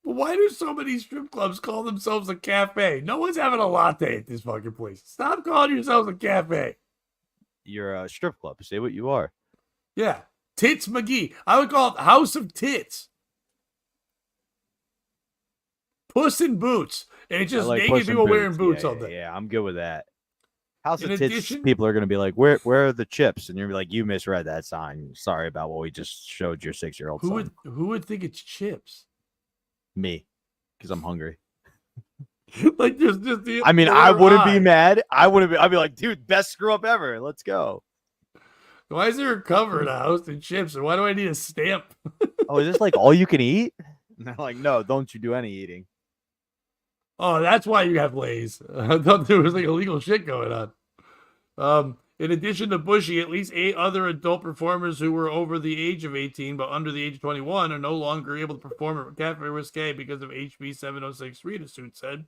Why do so many strip clubs call themselves a cafe? No one's having a latte at this fucking place. Stop calling yourselves a cafe. You're a strip club. Say what you are. Yeah. Tits McGee. I would call it House of Tits. Puss in Boots. And it's just naked people wearing boots all day. Yeah, I'm good with that. House In of Tits addition, people are going to be like, where are the chips? And you're gonna be like, you misread that sign. Sorry about what we just showed your 6-year-old son. who would think it's chips? Me, because I'm hungry. Like there's just the I mean, the I letter wouldn't I. be mad. I'd be like, dude, best screw up ever. Let's go. Why is there a cover in a house and chips? And why do I need a stamp? Oh, is this like all you can eat? And they're like, no, don't you do any eating. Oh, that's why you have Lay's. I thought there was like illegal shit going on. In addition to Bushy, at least 8 other adult performers who were over the age of 18 but under the age of 21 are no longer able to perform at Cafe Risque because of HB 7063, the suit said.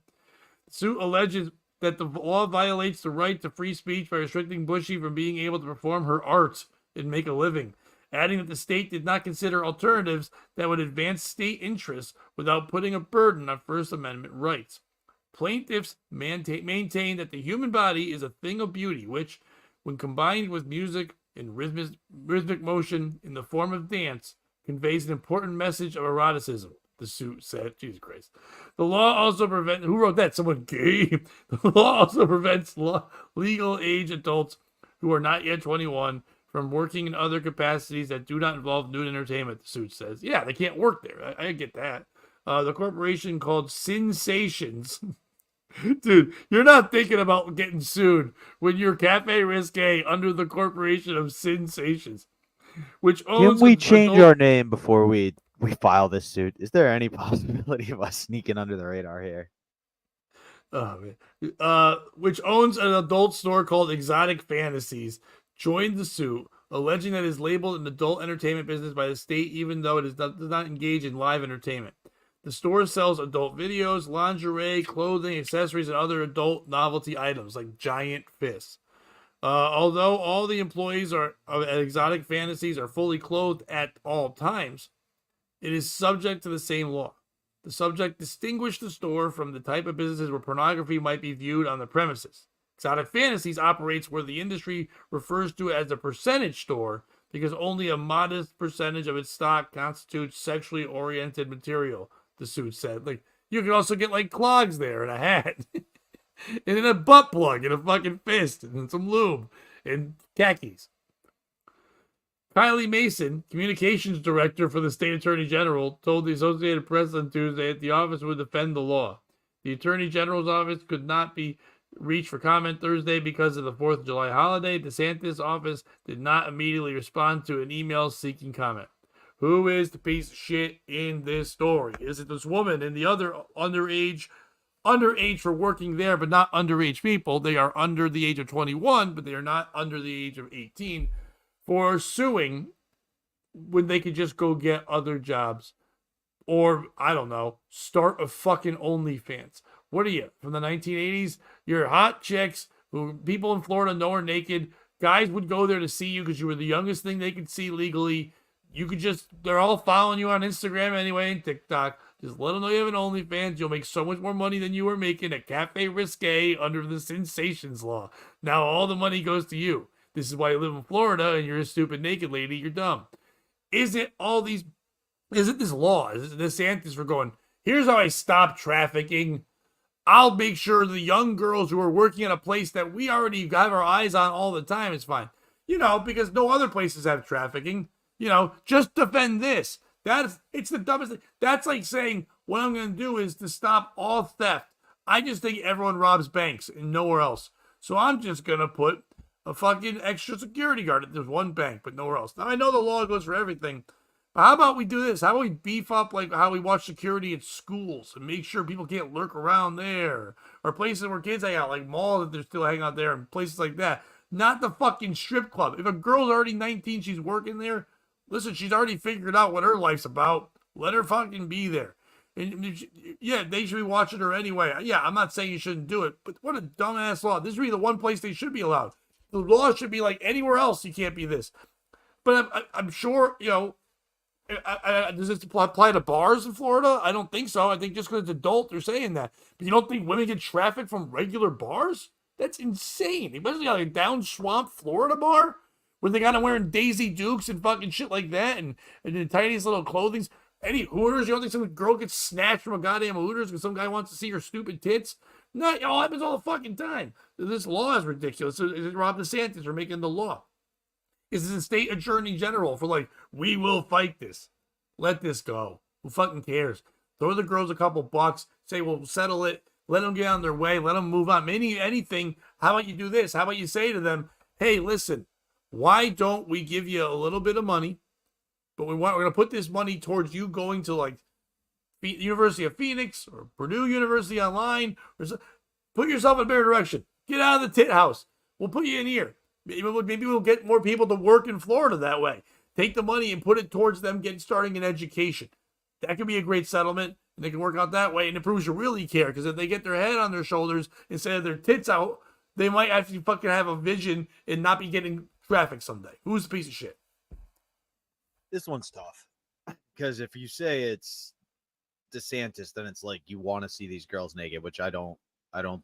The suit alleges that the law violates the right to free speech by restricting Bushy from being able to perform her art and make a living, adding that the state did not consider alternatives that would advance state interests without putting a burden on First Amendment rights. Plaintiffs maintain that the human body is a thing of beauty, which, when combined with music and rhythmic motion in the form of dance, conveys an important message of eroticism, the suit said. Jesus Christ. The law also prevents... Who wrote that? Someone gay? The law also prevents legal age adults who are not yet 21 from working in other capacities that do not involve nude entertainment, the suit says. Yeah, they can't work there. I get that. The corporation called Sensations... Dude, you're not thinking about getting sued when you're Cafe Risque under the corporation of Sensations, which owns... Can we change our name before we file this suit? Is there any possibility of us sneaking under the radar here? Oh, man. Which owns an adult store called Exotic Fantasies, joined the suit, alleging that it is labeled an adult entertainment business by the state, even though it does not engage in live entertainment. The store sells adult videos, lingerie, clothing, accessories, and other adult novelty items like giant fists. Although all the employees at Exotic Fantasies are fully clothed at all times, it is subject to the same law. The subject distinguished the store from the type of businesses where pornography might be viewed on the premises. Exotic Fantasies operates where the industry refers to it as a percentage store because only a modest percentage of its stock constitutes sexually oriented material, the suit said. Like, you can also get like clogs there and a hat and then a butt plug and a fucking fist and some lube and khakis. Kylie Mason, communications director for the state attorney general, told the Associated Press on Tuesday that the office would defend the law. The attorney general's office could not be reached for comment Thursday because of the 4th of July holiday. DeSantis' office did not immediately respond to an email seeking comment. Who is the piece of shit in this story? Is it this woman and the other underage for working there, but not underage people? They are under the age of 21, but they are not under the age of 18 for suing when they could just go get other jobs. Or, I don't know, start a fucking OnlyFans. What are you, from the 1980s? You're hot chicks who people in Florida know are naked. Guys would go there to see you because you were the youngest thing they could see legally. You could just, they're all following you on Instagram anyway and TikTok. Just let them know you have an OnlyFans. You'll make so much more money than you were making at Cafe Risque under the Sensations law. Now all the money goes to you. This is why you live in Florida and you're a stupid naked lady. You're dumb. Isn't this law? Is it DeSantis for going, here's how I stop trafficking. I'll make sure the young girls who are working at a place that we already have our eyes on all the time is fine. You know, because no other places have trafficking. You know, just defend this. It's the dumbest thing. That's like saying, what I'm going to do is to stop all theft. I just think everyone robs banks and nowhere else. So I'm just going to put a fucking extra security guard. There's one bank, but nowhere else. Now, I know the law goes for everything. But how about we do this? How about we beef up like how we watch security at schools and make sure people can't lurk around there? Or places where kids hang out, like malls that they're still hanging out there and places like that. Not the fucking strip club. If a girl's already 19, she's working there. Listen, she's already figured out what her life's about. Let her fucking be there. And yeah, they should be watching her anyway. Yeah, I'm not saying you shouldn't do it, but what a dumbass law. This would be the one place they should be allowed. The law should be like anywhere else you can't be this. But I'm sure, you know, does this apply to bars in Florida? I don't think so. I think just because it's adult, they're saying that. But you don't think women get trafficked from regular bars? That's insane. Especially like a down swamp Florida bar where they got them wearing Daisy Dukes and fucking shit like that and the tiniest little clothing. Any Hooters, you don't think some girl gets snatched from a goddamn Hooters because some guy wants to see her stupid tits? No, it all happens all the fucking time. This law is ridiculous. Is it Rob DeSantis for making the law? Is it the state attorney general for like, we will fight this. Let this go. Who fucking cares? Throw the girls a couple bucks. Say, we'll settle it. Let them get on their way. Let them move on. Anything. How about you do this? How about you say to them, hey, listen, why don't we give you a little bit of money? But we're going to put this money towards you going to like University of Phoenix or Purdue University online. Put yourself in a better direction. Get out of the tit house. We'll put you in here. Maybe we'll get more people to work in Florida that way. Take the money and put it towards them starting an education. That could be a great settlement. And they can work out that way. And it proves you really care. Because if they get their head on their shoulders instead of their tits out, they might actually fucking have a vision and not be getting traffic someday. Who's a piece of shit? This one's tough. Because if you say it's DeSantis, then it's like you want to see these girls naked, which I don't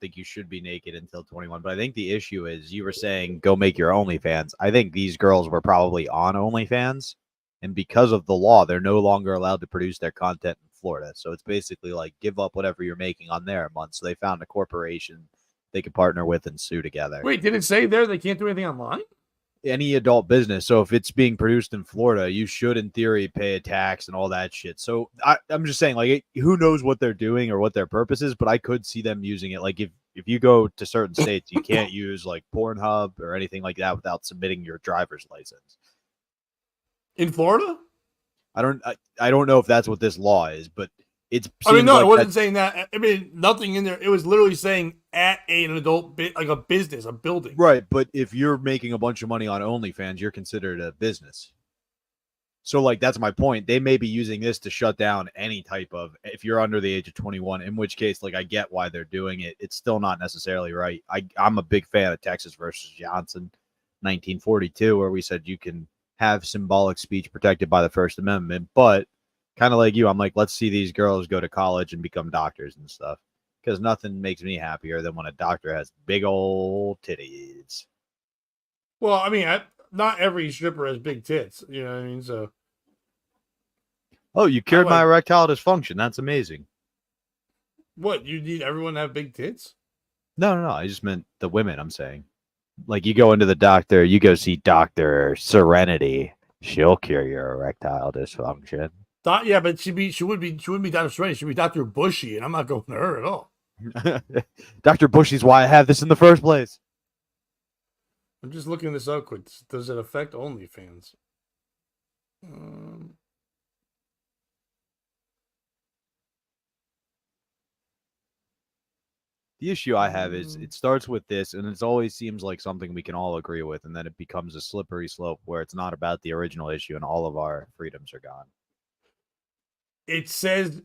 think you should be naked until 21. But I think the issue is you were saying go make your OnlyFans. I think these girls were probably on OnlyFans, and because of the law, they're no longer allowed to produce their content in Florida. So it's basically like give up whatever you're making on there a month. So they found a corporation they could partner with and sue together. Wait, did it say there they can't do anything online? Any adult business. So if it's being produced in Florida, you should, in theory, pay a tax and all that shit. So I'm just saying, like, who knows what they're doing or what their purpose is, but I could see them using it. Like, if you go to certain states, you can't use like Pornhub or anything like that without submitting your driver's license. In Florida? I don't know if that's what this law is, but it's. I mean, no, like it wasn't saying that. I mean, nothing in there. It was literally saying at an adult, like a business, a building. Right, but if you're making a bunch of money on OnlyFans, you're considered a business. So, like, that's my point. They may be using this to shut down any type of, if you're under the age of 21, in which case, like, I get why they're doing it. It's still not necessarily right. I'm a big fan of Texas versus Johnson, 1942, where we said you can have symbolic speech protected by the First Amendment, but kind of like you, I'm like, let's see these girls go to college and become doctors and stuff. Because nothing makes me happier than when a doctor has big old titties. Well, I mean, not every stripper has big tits. You know what I mean? So. Oh, you cured my erectile dysfunction. That's amazing. What? You need everyone to have big tits? No. I just meant the women, I'm saying. Like, you go into the doctor, you go see Dr. Serenity. She'll cure your erectile dysfunction. Yeah, but she wouldn't be Dr. Serenity. She'd be Dr. Bushy, and I'm not going to her at all. Dr. Bushy's why I have this in the first place. I'm just looking this up quick. Does it affect OnlyFans? The issue I have is it starts with this, and it always seems like something we can all agree with, and then it becomes a slippery slope where it's not about the original issue and all of our freedoms are gone. It says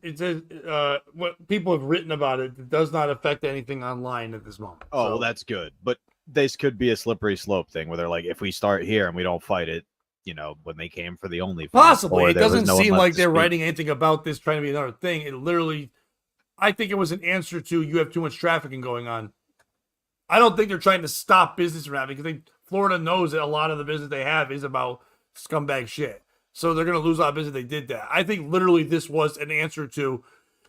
what people have written about it. It does not affect anything online at this moment. Oh, well, that's good. But this could be a slippery slope thing where they're like, if we start here and we don't fight it, you know, when they came for the OnlyFans. Possibly. It doesn't seem like they're writing anything about this trying to be another thing. It literally, I think it was an answer to you have too much trafficking going on. I don't think they're trying to stop business from happening because Florida knows that a lot of the business they have is about scumbag shit. So they're going to lose a lot of business if they did that. I think literally this was an answer to,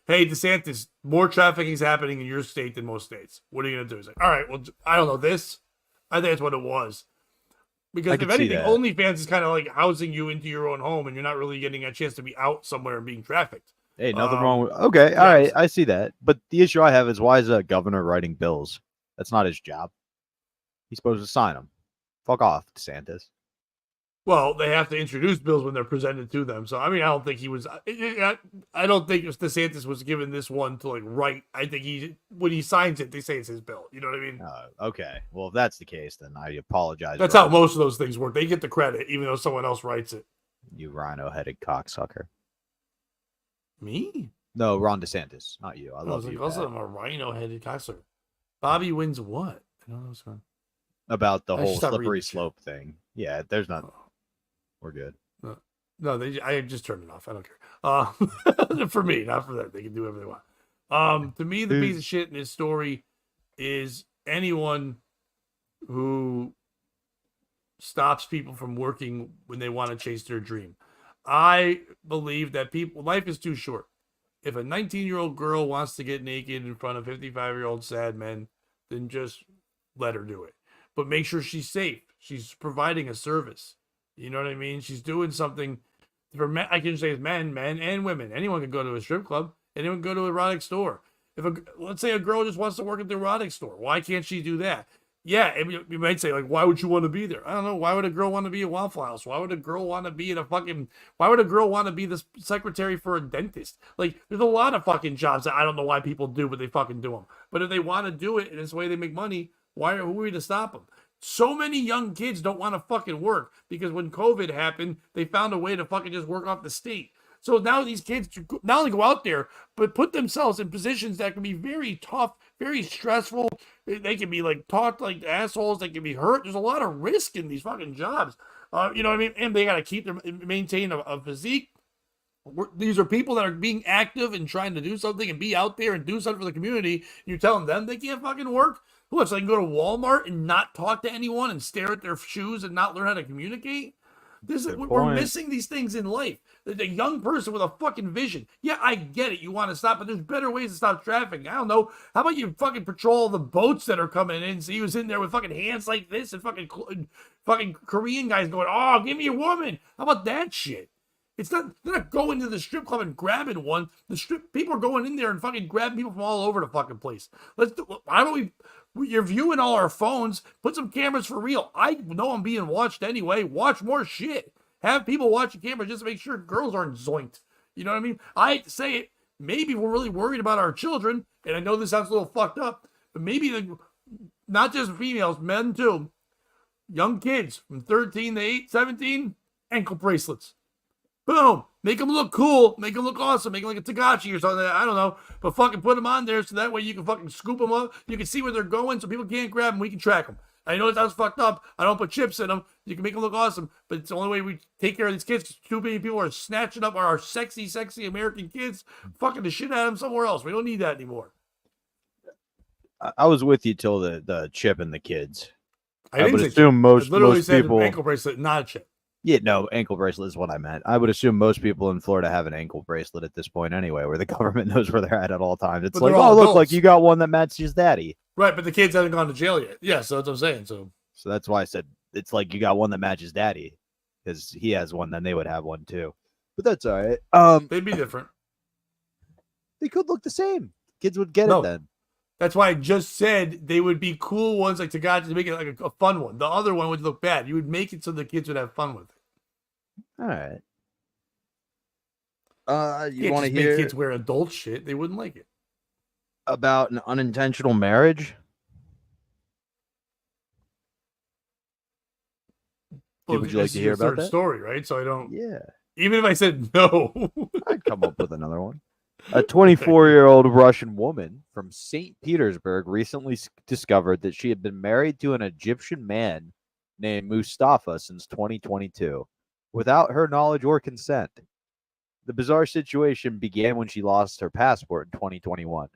hey, DeSantis, more trafficking is happening in your state than most states. What are you going to do? He's like, all right, well, I don't know this. I think that's what it was. Because if anything, OnlyFans is kind of like housing you into your own home and you're not really getting a chance to be out somewhere and being trafficked. Hey, nothing wrong with okay, all right, I see that. But the issue I have is why is a governor writing bills? That's not his job. He's supposed to sign them. Fuck off, DeSantis. Well, they have to introduce bills when they're presented to them. So, I mean, I don't think he was. I don't think DeSantis was given this one to like write. I think when he signs it, they say it's his bill. You know what I mean? Okay. Well, if that's the case, then I apologize. That's how most of those things work. They get the credit, even though someone else writes it. You rhino-headed cocksucker. Me? No, Ron DeSantis, not you. I love you. Also, I'm a rhino-headed cocksucker. Bobby wins what? I don't know what's going on. About the whole slippery slope thing. Yeah, there's not. We're good. No, I just turned it off. I don't care. For me, not for them. They can do whatever they want. To me, the piece of shit in this story is anyone who stops people from working when they want to chase their dream. I believe that life is too short. if a 19-year-old girl wants to get naked in front of 55-year-old sad men, then just let her do it. But make sure she's safe. She's providing a service. You know what I mean? She's doing something for men. I can say men and women. Anyone can go to a strip club. Anyone can go to an erotic store. Let's say a girl just wants to work at the erotic store, why can't she do that? Yeah, and you might say, like, why would you want to be there? I don't know. Why would a girl want to be at Waffle House? Why would a girl want to be why would a girl want to be the secretary for a dentist? Like, there's a lot of fucking jobs that I don't know why people do, but they fucking do them. But if they want to do it and it's the way they make money, who are we to stop them? So many young kids don't want to fucking work because when COVID happened, they found a way to fucking just work off the state. So now these kids not only go out there, but put themselves in positions that can be very tough, very stressful. They can be like talked like assholes. They can be hurt. There's a lot of risk in these fucking jobs. You know what I mean? And they got to maintain a physique. These are people that are being active and trying to do something and be out there and do something for the community. You're telling them they can't fucking work? What, so they can go to Walmart and not talk to anyone and stare at their shoes and not learn how to communicate? We're missing these things in life. The young person with a fucking vision. Yeah, I get it. You want to stop, but there's better ways to stop traffic. I don't know. How about you fucking patrol the boats that are coming in? So he was in there with fucking hands like this and fucking Korean guys going, oh, give me a woman. How about that shit? They're not going to the strip club and grabbing one. People are going in there and fucking grabbing people from all over the fucking place. Why don't you're viewing all our phones. Put some cameras for real. I know I'm being watched anyway. Watch more shit. Have people watching cameras just to make sure girls aren't zoinked. You know what I mean? I hate to say it. Maybe we're really worried about our children. And I know this sounds a little fucked up. But maybe not just females, men too. Young kids from 13 to 17, ankle bracelets. Boom. Make them look cool. Make them look awesome. Make them like a Tagachi or something. I don't know. But fucking put them on there so that way you can fucking scoop them up. You can see where they're going so people can't grab them. We can track them. I know it sounds fucked up. I don't put chips in them. You can make them look awesome. But it's the only way we take care of these kids because too many people are snatching up our sexy American kids, fucking the shit out of them somewhere else. We don't need that anymore. I was with you till the chip and the kids. I would assume most said people ankle bracelet, not a chip. Yeah, no, ankle bracelet is what I meant. I would assume most people in Florida have an ankle bracelet at this point anyway, where the government knows where they're at all times. It's like, oh, look, like you got one that matches daddy. Right, but the kids haven't gone to jail yet. Yeah, so that's what I'm saying. So that's why I said it's like you got one that matches daddy because he has one, then they would have one too. But that's all right. They'd be different. They could look the same. Kids would get it then. That's why I just said they would be cool ones, like to make it like a fun one. The other one would look bad. You would make it so the kids would have fun with it. All right. You want to hear kids wear adult shit? They wouldn't like it. About an unintentional marriage? Well, would you like to hear about that story? Right, so I don't. Yeah. Even if I said no, I'd come up with another one. A 24-year-old Russian woman from St. Petersburg recently discovered that she had been married to an Egyptian man named Mustafa since 2022, without her knowledge or consent. The bizarre situation began when she lost her passport in 2021.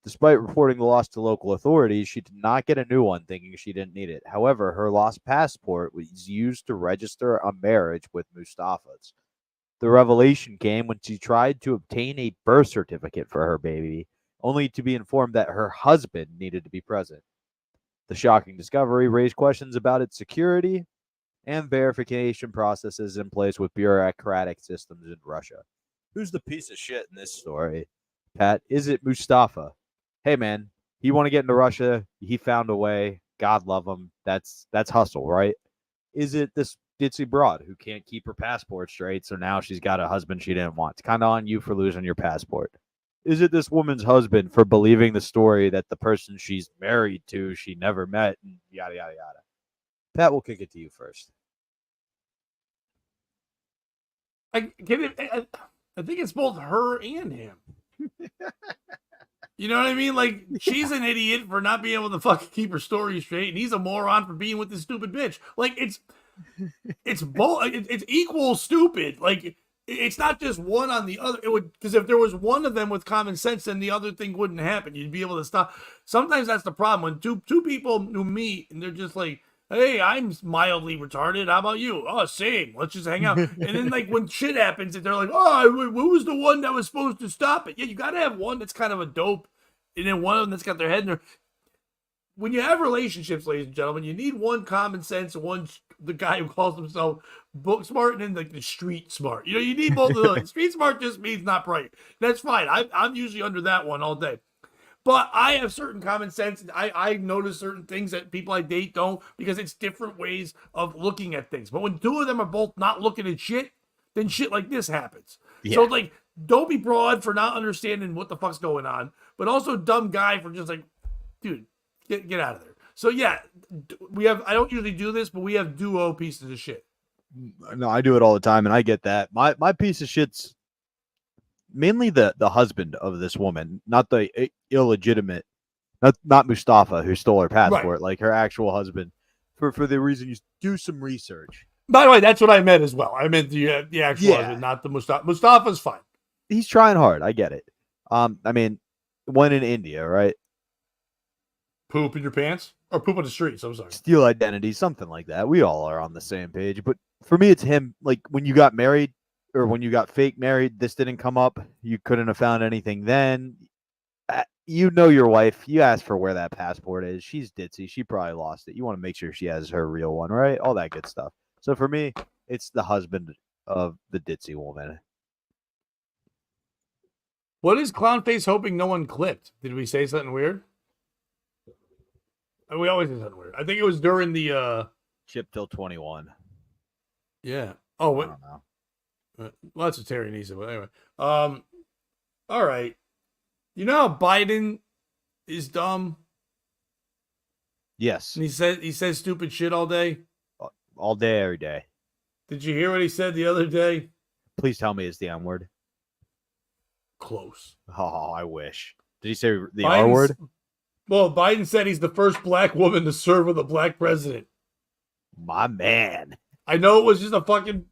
Despite reporting the loss to local authorities, she did not get a new one, thinking she didn't need it. However, her lost passport was used to register a marriage with Mustafa's. The revelation came when she tried to obtain a birth certificate for her baby, only to be informed that her husband needed to be present. The shocking discovery raised questions about its security and verification processes in place with bureaucratic systems in Russia. Who's the piece of shit in this story, Pat? Is it Mustafa? Hey, man, he want to get into Russia. He found a way. God love him. That's hustle, right? Is it this ditzy broad who can't keep her passport straight, so now she's got a husband she didn't want? It's kind of on you for losing your passport. Is it this woman's husband for believing the story that the person she's married to she never met, and yada, yada, yada? Pat, we'll kick it to you first. I think it's both her and him. You know what I mean? Like, she's an idiot for not being able to fucking keep her story straight, and he's a moron for being with this stupid bitch. Like, it's both. It's equal stupid. Like, it's not just one on the other. It would, because if there was one of them with common sense, then the other thing wouldn't happen. You'd be able to stop. Sometimes that's the problem when two people who meet and they're just like Hey, I'm mildly retarded. How about you? Oh, same. Let's just hang out. And then, like, when shit happens, and they're like, oh, who was the one that was supposed to stop it? Yeah, you got to have one that's kind of a dope, and then one of them that's got their head in there. When you have relationships, ladies and gentlemen, you need one common sense, one the guy who calls himself book smart, and then like the street smart. You know, you need both of those. Street smart just means not bright. That's fine. I'm usually under that one all day. But I have certain common sense. I notice certain things that people I date don't, because it's different ways of looking at things. But when two of them are both not looking at shit, then shit like this happens. Yeah. So, like, don't be broad for not understanding what the fuck's going on, but also dumb guy for just like, dude, get out of there. So yeah, I don't usually do this, but we have duo pieces of shit. No, I do it all the time, and I get that. My piece of shit's mainly the husband of this woman, not the illegitimate, not Mustafa who stole her passport, Right. like her actual husband. For the reason you do some research. By the way, that's what I meant as well. I meant the actual Yeah. husband, not the Mustafa. Mustafa's fine. He's trying hard. I get it. I mean, one in India, right? Poop in your pants or poop on the streets. I'm sorry. Steal identity, something like that. We all are on the same page. But for me, it's him. Like when you got married or when you got fake married, this didn't come up. You couldn't have found anything then. You know your wife. You asked for where that passport is. She's ditzy. She probably lost it. You want to make sure she has her real one, right? All that good stuff. So for me, it's the husband of the ditzy woman. What is Clownface hoping no one clipped? Did we say something weird? We always say something weird. I think it was during the Chip till 21. yeah. Oh, I what? don't know. Well, that's what Terry needs to. But anyway, all right. You know how Biden is dumb, Yes. and he says stupid shit all day. All day, every day. Did you hear what he said the other day? Please tell me it's the M word. Close. Oh, I wish. Did he say the R word? Well, Biden said he's the first black woman to serve with a black president. My man. I know it was just a fucking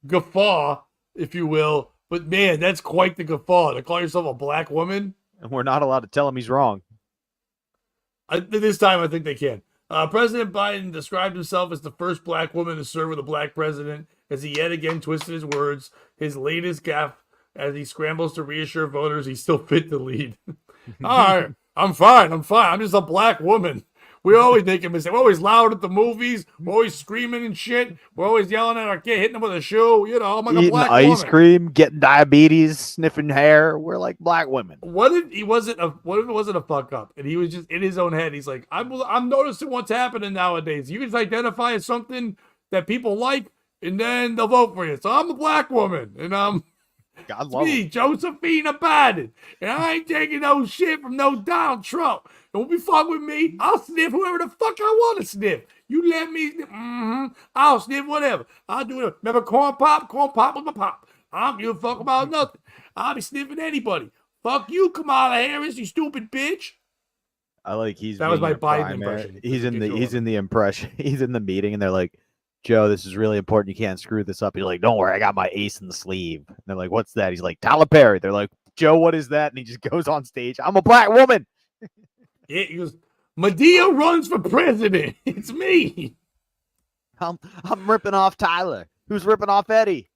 guffaw, if you will, but man, that's quite the guffaw to call yourself a black woman. And we're not allowed to tell him he's wrong. This time, I think they can. President Biden described himself as the first black woman to serve with a black president, as he yet again twisted his words, his latest gaffe, as he scrambles to reassure voters he's still fit to lead. All right, I'm fine. I'm just a black woman. We always make a mistake. We're always loud at the movies. We're always screaming and shit. We're always yelling at our kid, hitting him with a shoe. You know, I'm like Eating a black ice woman. cream, getting diabetes, sniffing hair. We're like black women. What if it wasn't a fuck up and he was just in his own head? He's like, I'm noticing what's happening nowadays. You can just identify as something that people like, and then they'll vote for you. So I'm a black woman, and God it's love me, him. Josephina Biden, and I ain't taking no shit from no Donald Trump. Don't be fucking with me. I'll sniff whoever the fuck I want to sniff. You let me sniff. I'll sniff whatever. I'll do it. Remember corn pop? Corn pop was my pop. I don't give a fuck about nothing. I'll be sniffing anybody. Fuck you, Kamala Harris, you stupid bitch. I like he's That was being my a Biden primary- impression. He's in the Get he's going. in the impression. He's in the meeting, and they're like, "Joe, this is really important. You can't screw this up." You're like, "Don't worry, I got my ace in the sleeve." And they're like, "What's that?" He's like, "Tyler Perry." They're like, "Joe, what is that?" And he just goes on stage. I'm a black woman. Yeah, he goes, Medea runs for president. It's me. I'm ripping off Tyler. Who's ripping off Eddie?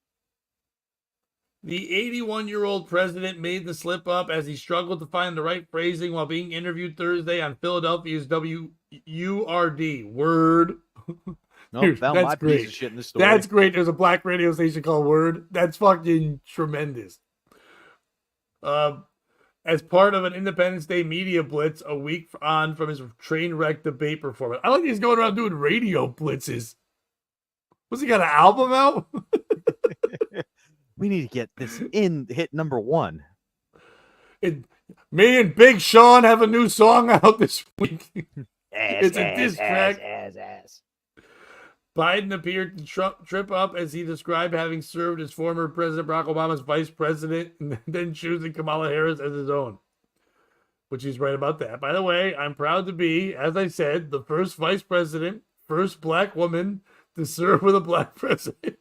The 81-year-old president made the slip up as he struggled to find the right phrasing while being interviewed Thursday on Philadelphia's WURD. Word. Nope, Dude, found that's my great. piece of shit in the story. That's great. There's a black radio station called Word. That's fucking tremendous. As part of an Independence Day media blitz a week on from his train wreck debate performance. I like he's going around doing radio blitzes. Was he got an album out? We need to get this in hit number one. Me and Big Sean have a new song out this week. It's a diss track. ass. Biden appeared to trip up as he described having served as former President Barack Obama's vice president and then choosing Kamala Harris as his own. Which he's right about that. By the way, I'm proud to be, as I said, the first vice president, first black woman to serve with a black president.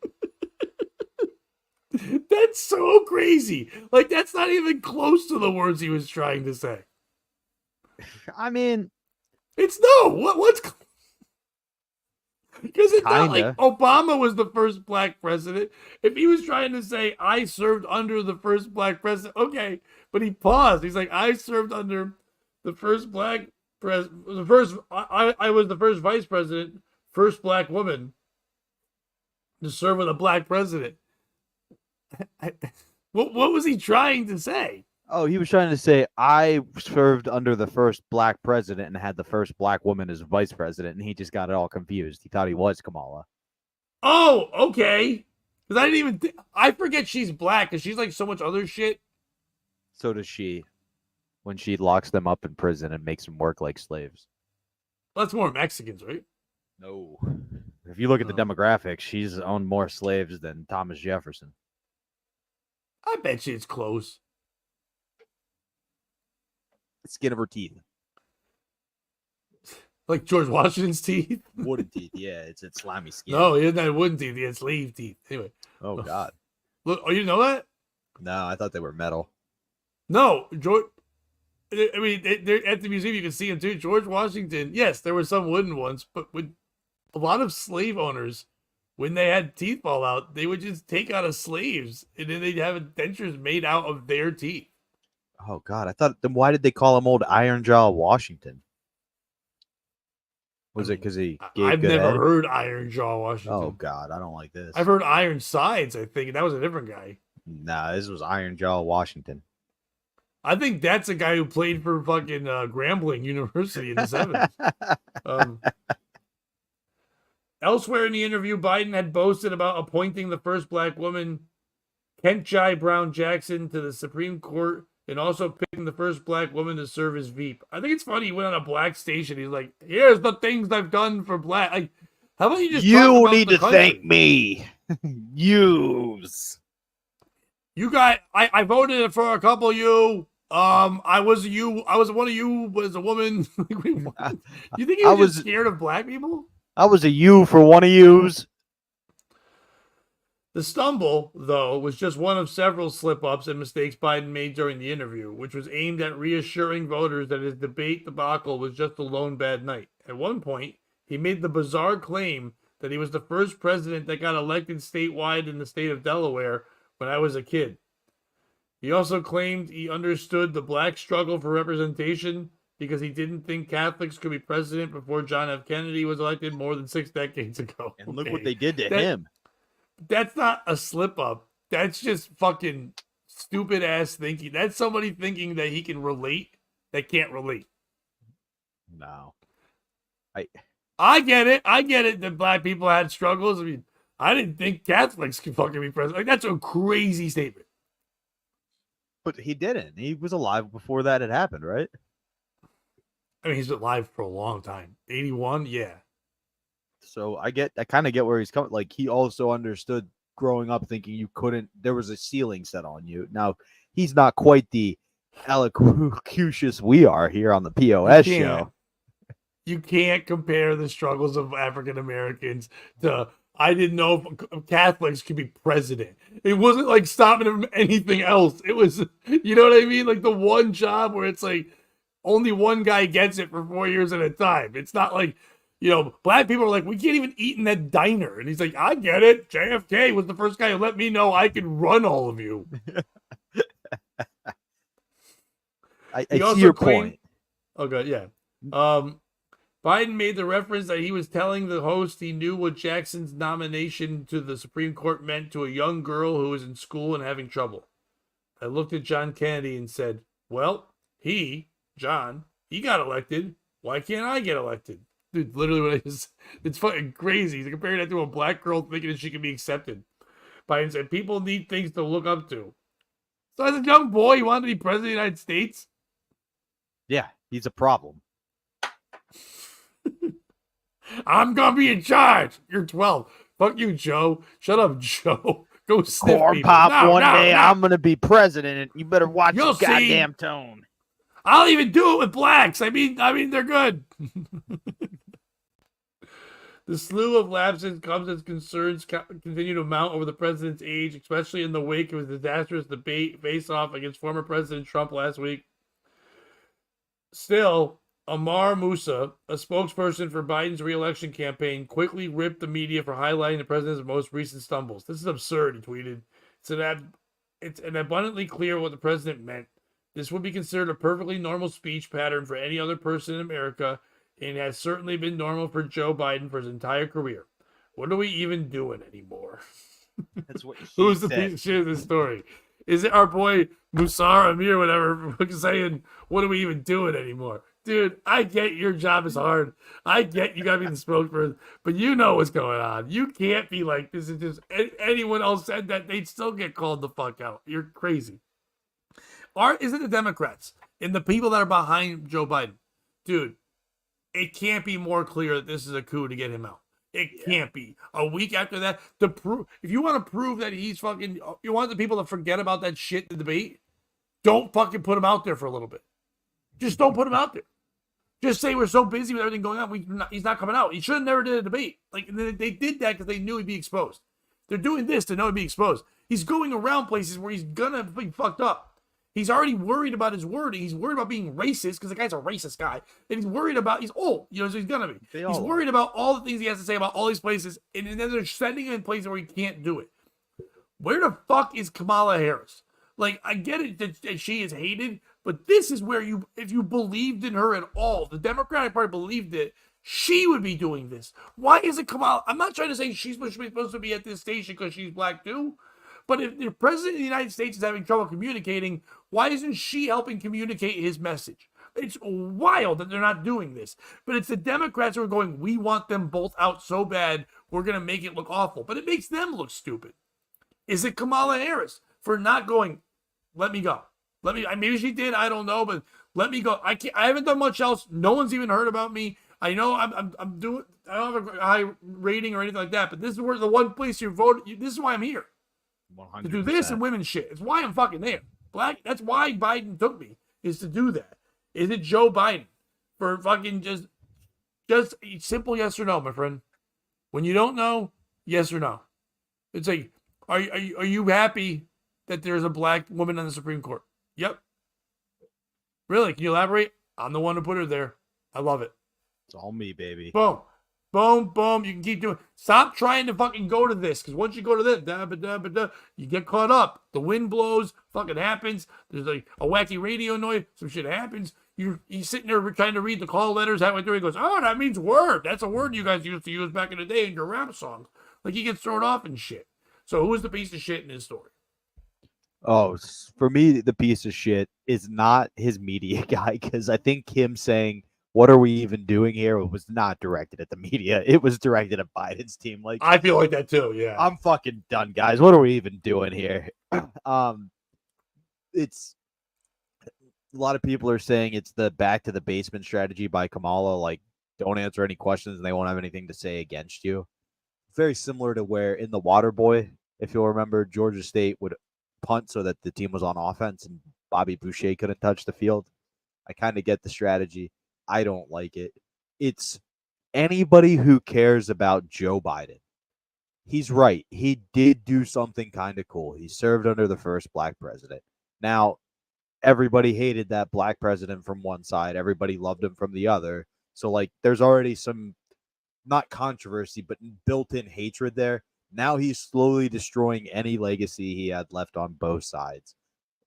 That's so crazy. Like, that's not even close to the words he was trying to say. I mean, It's no. What's Because it's not like Kinda. Obama was the first black president. If he was trying to say, I served under the first black president, okay. But he paused. He's like, I served under the first black president. I was the first vice president, first black woman to serve with a black president. What was he trying to say? Oh, he was trying to say I served under the first black president and had the first black woman as vice president, and he just got it all confused. He thought he was Kamala. Oh, okay. Because I didn't even. I forget she's black because she's like so much other shit. So does she, when she locks them up in prison and makes them work like slaves. That's more Mexicans, right? No. If you look at the Oh. demographics, she's owned more slaves than Thomas Jefferson. I bet you it's close. Skin of her teeth. Like George Washington's teeth. Wooden teeth, yeah. It's its slimy skin. No, he didn't have wooden teeth. He had slave teeth. Anyway. Oh, God. Look, oh, you know that? No, I thought they were metal. No, George. I mean, they're at the museum. You can see them too. George Washington. Yes, there were some wooden ones, but with a lot of slave owners, when they had teeth fall out, they would just take out of slaves, and then they'd have dentures made out of their teeth. Oh, God. I thought, then why did they call him Old Iron Jaw Washington? Was it because he gave I've good never head? heard Iron Jaw Washington. Oh, God. I don't like this. I've heard Iron Sides. I think and that was a different guy. Nah, this was Iron Jaw Washington. I think that's a guy who played for fucking Grambling University in the 70s. Elsewhere in the interview, Biden had boasted about appointing the first black woman, Ketanji Brown Jackson, to the Supreme Court and also picking the first black woman to serve as Veep. I think it's funny he went on a black station. He's like, here's the things I've done for black. Like, how about you just talk You about need the to country? thank me. Use. You got I voted for a couple of you. I was one of you as a woman. Like, wait, what? You think he I was, was- just scared of black people? I was a you for one of yous. The stumble, though, was just one of several slip-ups and mistakes Biden made during the interview, which was aimed at reassuring voters that his debate debacle was just a lone bad night. At one point, he made the bizarre claim that he was the first president that got elected statewide in the state of Delaware when I was a kid. He also claimed he understood the black struggle for representation because he didn't think Catholics could be president before John F. Kennedy was elected more than 6 decades ago. And look what Okay. they did to That- him. That's not a slip up. That's just fucking stupid ass thinking. That's somebody thinking that he can relate that can't relate. No. I get it. I get it that black people had struggles. I mean, I didn't think Catholics could fucking be president. Like, that's a crazy statement. But he didn't. He was alive before that had happened, right? I mean, he's been alive for a long time. 81, yeah. So I kind of get where he's coming. Like, he also understood growing up thinking there was a ceiling set on you. Now, he's not quite the elocucious we are here on the POS You show. can't. You can't compare the struggles of African Americans to I didn't know if Catholics could be president. It wasn't like stopping him from anything else. It was, you know what I mean? Like the one job where it's like only one guy gets it for 4 years at a time. It's not like, black people are like, we can't even eat in that diner. And he's like, I get it. JFK was the first guy who let me know I could run all of you. I He see also your claimed- point. Okay, yeah. Biden made the reference that he was telling the host he knew what Jackson's nomination to the Supreme Court meant to a young girl who was in school and having trouble. I looked at John Kennedy and said, well, John, he got elected. Why can't I get elected? Dude, literally what it's fucking crazy. He's comparing that to a black girl thinking that she can be accepted. Biden said, people need things to look up to. So as a young boy, he wanted to be president of the United States? Yeah, he's a problem. I'm gonna be in charge. You're 12. Fuck you, Joe. Shut up, Joe. Go sniff Corn people. pop, No, one no, day no. I'm going to be president, and you better watch You'll your see. goddamn tone. I'll even do it with blacks. I mean, they're good. The slew of lapses comes as concerns continue to mount over the president's age, especially in the wake of his disastrous debate face-off against former President Trump last week. Still, Amar Musa, a spokesperson for Biden's re-election campaign, quickly ripped the media for highlighting the president's most recent stumbles. This is absurd, he tweeted. It's an abundantly clear what the president meant. This would be considered a perfectly normal speech pattern for any other person in America, and has certainly been normal for Joe Biden for his entire career. What are we even doing anymore? That's what he Who's the said. piece of shit of this story? Is it our boy Musar Amir, whatever, saying, what are we even doing anymore? Dude, I get your job is hard. I get you got to be the spokesperson, but you know what's going on. You can't be like, this is just, anyone else said that, they'd still get called the fuck out. You're crazy. Is it the Democrats and the people that are behind Joe Biden? Dude, it can't be more clear that this is a coup to get him out. It can't be. A week after that, if you want to prove that he's fucking, you want the people to forget about that shit, the debate, don't fucking put him out there for a little bit. Just don't put him out there. Just say we're so busy with everything going on, he's not coming out. He should have never did a debate. Like, they did that because they knew he'd be exposed. They're doing this to know he'd be exposed. He's going around places where he's gonna be fucked up. He's already worried about his wording. He's worried about being racist because the guy's a racist guy. And he's worried about, he's old, so he's gonna be. He's worried about all the things he has to say about all these places, and then they're sending him in places where he can't do it. Where the fuck is Kamala Harris? Like, I get it that she is hated, but this is where if you believed in her at all, the Democratic Party believed it, she would be doing this. Why isn't Kamala? I'm not trying to say she's supposed to be at this station because she's black too, but if the president of the United States is having trouble communicating, why isn't she helping communicate his message? It's wild that they're not doing this, but it's the Democrats who are going, we want them both out so bad, we're going to make it look awful, but it makes them look stupid. Is it Kamala Harris for not going, let me go? Maybe she did, I don't know, but let me go. I haven't done much else. No one's even heard about me. I know I'm doing, I don't have a high rating or anything like that, but this is where the one place you voted, this is why I'm here. 100%. To do this and women's shit. It's why I'm fucking there. That's why Biden took me, is to do that. Is it Joe Biden for fucking just simple yes or no, my friend? When you don't know, yes or no. It's like, are you happy that there's a black woman on the Supreme Court? Yep. Really? Can you elaborate? I'm the one who put her there. I love it. It's all me, baby. Boom. Boom, boom. You can keep doing. Stop trying to fucking go to this, because once you go to this, you get caught up. The wind blows. Fucking happens. There's like a wacky radio noise. Some shit happens. He's sitting there trying to read the call letters. Halfway through, he goes, "Oh, that means word. That's a word you guys used to use back in the day in your rap songs." Like, he gets thrown off and shit. So who is the piece of shit in his story? Oh, for me, the piece of shit is not his media guy, because I think him saying, what are we even doing here, was not directed at the media. It was directed at Biden's team. Like, I feel like that too, yeah. I'm fucking done, guys. What are we even doing here? It's a lot of people are saying it's the back to the basement strategy by Kamala. Like, don't answer any questions and they won't have anything to say against you. Very similar to where in the Water Boy, if you'll remember, Georgia State would punt so that the team was on offense and Bobby Boucher couldn't touch the field. I kind of get the strategy. I don't like it. It's anybody who cares about Joe Biden. He's right. He did do something kind of cool. He served under the first black president. Now, everybody hated that black president from one side. Everybody loved him from the other. So, like, there's already some, not controversy, but built-in hatred there. Now he's slowly destroying any legacy he had left on both sides.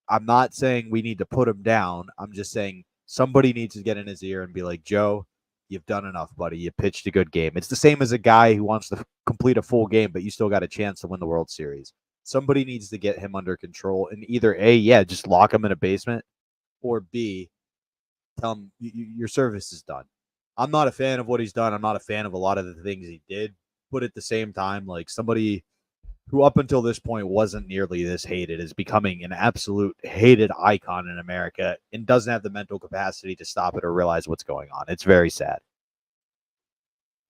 I'm not saying we need to put him down. I'm just saying somebody needs to get in his ear and be like, Joe, you've done enough, buddy. You pitched a good game. It's the same as a guy who wants to complete a full game, but you still got a chance to win the World Series. Somebody needs to get him under control and either A, just lock him in a basement, or B, tell him your service is done. I'm not a fan of what he's done. I'm not a fan of a lot of the things he did. But at the same time, like, somebody who up until this point wasn't nearly this hated is becoming an absolute hated icon in America and doesn't have the mental capacity to stop it or realize what's going on. It's very sad.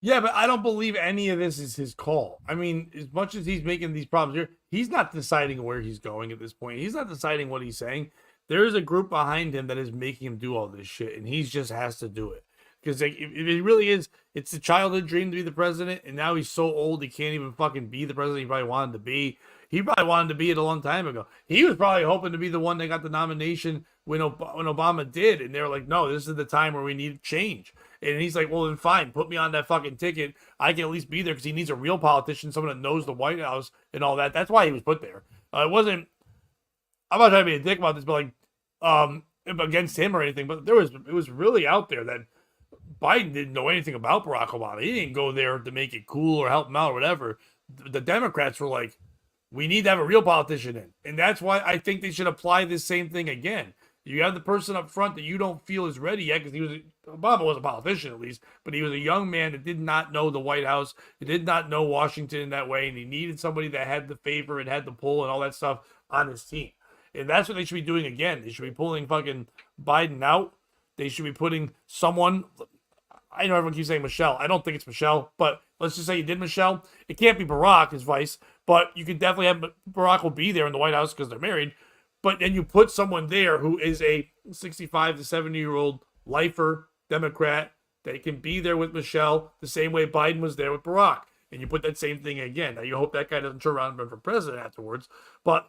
Yeah, but I don't believe any of this is his call. I mean, as much as he's making these problems here, he's not deciding where he's going at this point. He's not deciding what he's saying. There is a group behind him that is making him do all this shit, and he just has to do it. Because like, if it really is, it's a childhood dream to be the president, and now he's so old he can't even fucking be the president he probably wanted to be. He probably wanted to be it a long time ago. He was probably hoping to be the one that got the nomination when Obama did, and they were like, no, this is the time where we need change. And he's like, well, then fine, put me on that fucking ticket. I can at least be there because he needs a real politician, someone that knows the White House and all that. That's why he was put there. It wasn't. I'm not trying to be a dick about this, but like, against him or anything. But it was really out there that Biden didn't know anything about Barack Obama. He didn't go there to make it cool or help him out or whatever. The Democrats were like, we need to have a real politician in. And that's why I think they should apply this same thing again. You have the person up front that you don't feel is ready yet, because Obama was a politician at least, but he was a young man that did not know the White House, he did not know Washington in that way, and he needed somebody that had the favor and had the pull and all that stuff on his team. And that's what they should be doing again. They should be pulling fucking Biden out. They should be putting someone. I know everyone keeps saying Michelle. I don't think it's Michelle, but let's just say you did Michelle. It can't be Barack, his vice, but you could definitely have Barack will be there in the White House because they're married. But then you put someone there who is a 65 to 70-year-old lifer Democrat that can be there with Michelle the same way Biden was there with Barack. And you put that same thing again. Now you hope that guy doesn't turn around and run for president afterwards, but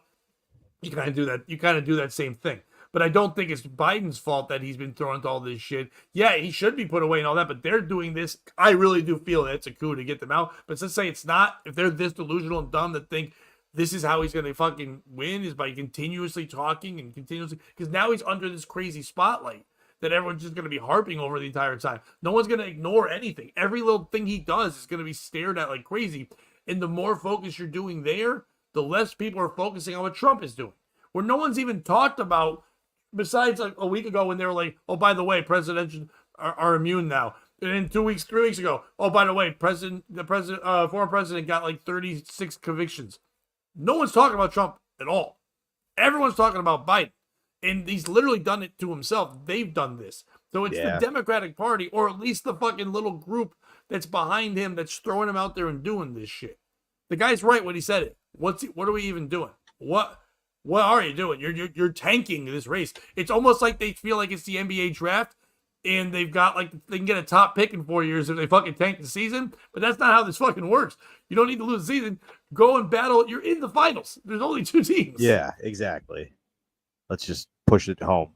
you kind of do that. You kind of do that same thing. But I don't think it's Biden's fault that he's been thrown into all this shit. Yeah, he should be put away and all that, but they're doing this. I really do feel that it's a coup to get them out. But let's say it's not. If they're this delusional and dumb that think this is how he's going to fucking win is by continuously talking and continuously, because now he's under this crazy spotlight that everyone's just going to be harping over the entire time. No one's going to ignore anything. Every little thing he does is going to be stared at like crazy. And the more focus you're doing there, the less people are focusing on what Trump is doing. Where no one's even talked about, besides like a week ago when they were like, oh, by the way, presidents are immune now. And then 3 weeks ago, oh, by the way, former president got like 36 convictions. No one's talking about Trump at all. Everyone's talking about Biden. And he's literally done it to himself. They've done this. So it's the Democratic Party, or at least the fucking little group that's behind him that's throwing him out there and doing this shit. The guy's right when he said it. What are we even doing? What are you doing? You're tanking this race. It's almost like they feel like it's the NBA draft and they've got like they can get a top pick in 4 years if they fucking tank the season. But that's not how this fucking works. You don't need to lose the season. Go and battle. You're in the finals. There's only 2 teams. Yeah, exactly. Let's just push it home.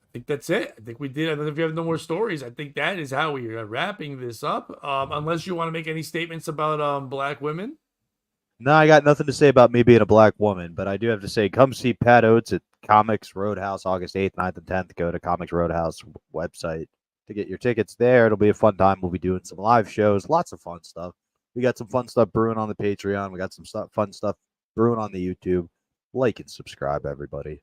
I think that's it. I think we did. I don't know if you have no more stories. I think that is how we are wrapping this up. Unless you want to make any statements about black women. No, I got nothing to say about me being a black woman, but I do have to say, come see Pat Oates at Comics Roadhouse, August 8th, 9th, and 10th. Go to Comics Roadhouse website to get your tickets there. It'll be a fun time. We'll be doing some live shows, lots of fun stuff. We got some fun stuff brewing on the Patreon. We got some fun stuff brewing on the YouTube. Like and subscribe, everybody.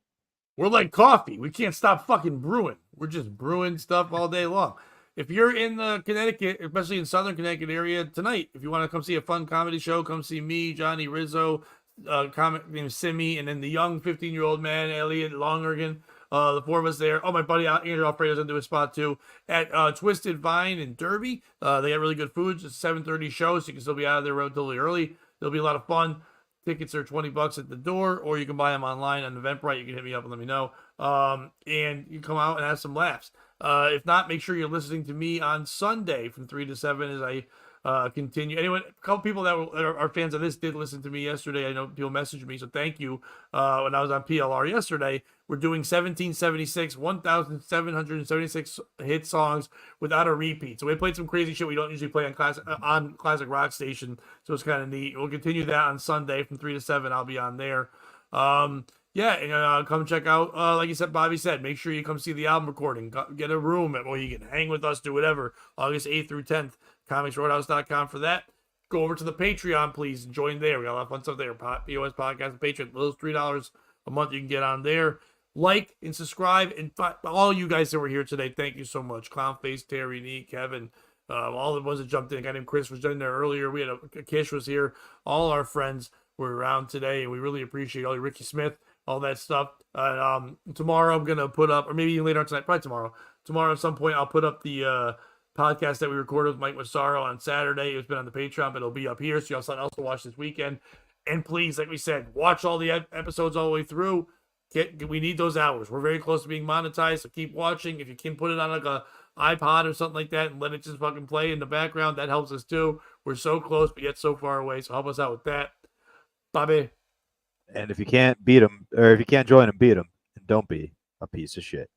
We're like coffee. We can't stop fucking brewing. We're just brewing stuff all day long. If you're in Connecticut, especially in Southern Connecticut area tonight, if you want to come see a fun comedy show, come see me, Johnny Rizzo, comic named Simi, and then the young 15-year-old man, Elliot Longergan. The 4 of us there. Oh, my buddy Andrew Alfredo's into a spot too at Twisted Vine in Derby. They got really good foods. It's a 7:30 show, so you can still be out of there relatively early. It'll be a lot of fun. Tickets are $20 at the door, or you can buy them online on Eventbrite. You can hit me up and let me know. And you come out and have some laughs. If not, make sure you're listening to me on Sunday from 3 to 7 as I continue. Anyway, a couple people that are fans of this did listen to me yesterday. I know people messaged me, so thank you. When I was on PLR yesterday, we're doing 1,776 hit songs without a repeat. So we played some crazy shit we don't usually play on Classic Rock Station, so it's kind of neat. We'll continue that on Sunday from 3 to 7. I'll be on there. Yeah, and come check out, like you said, Bobby said, make sure you come see the album recording. Get a room where you can hang with us, do whatever. August 8th through 10th, comicsroadhouse.com for that. Go over to the Patreon, please, and join there. We got a lot of fun stuff there. POS Podcast and Patreon. Those $3 a month you can get on there. Like and subscribe. And all you guys that were here today, thank you so much. Clownface, Terry, Nee, Kevin, all the ones that jumped in. A guy named Chris was in there earlier. We had a Kish was here. All our friends were around today, and we really appreciate all you. Ricky Smith, all that stuff. Tomorrow I'm gonna put up, or maybe even later on tonight, probably tomorrow. Tomorrow at some point I'll put up the podcast that we recorded with Mike Massaro on Saturday. It's been on the Patreon, but it'll be up here, so you have something else to watch this weekend. And please, like we said, watch all the episodes all the way through. We need those hours. We're very close to being monetized, so keep watching. If you can put it on like a iPod or something like that and let it just fucking play in the background, that helps us too. We're so close, but yet so far away, so help us out with that. Bobby. And if you can't beat them, or if you can't join them, beat them, and don't be a piece of shit.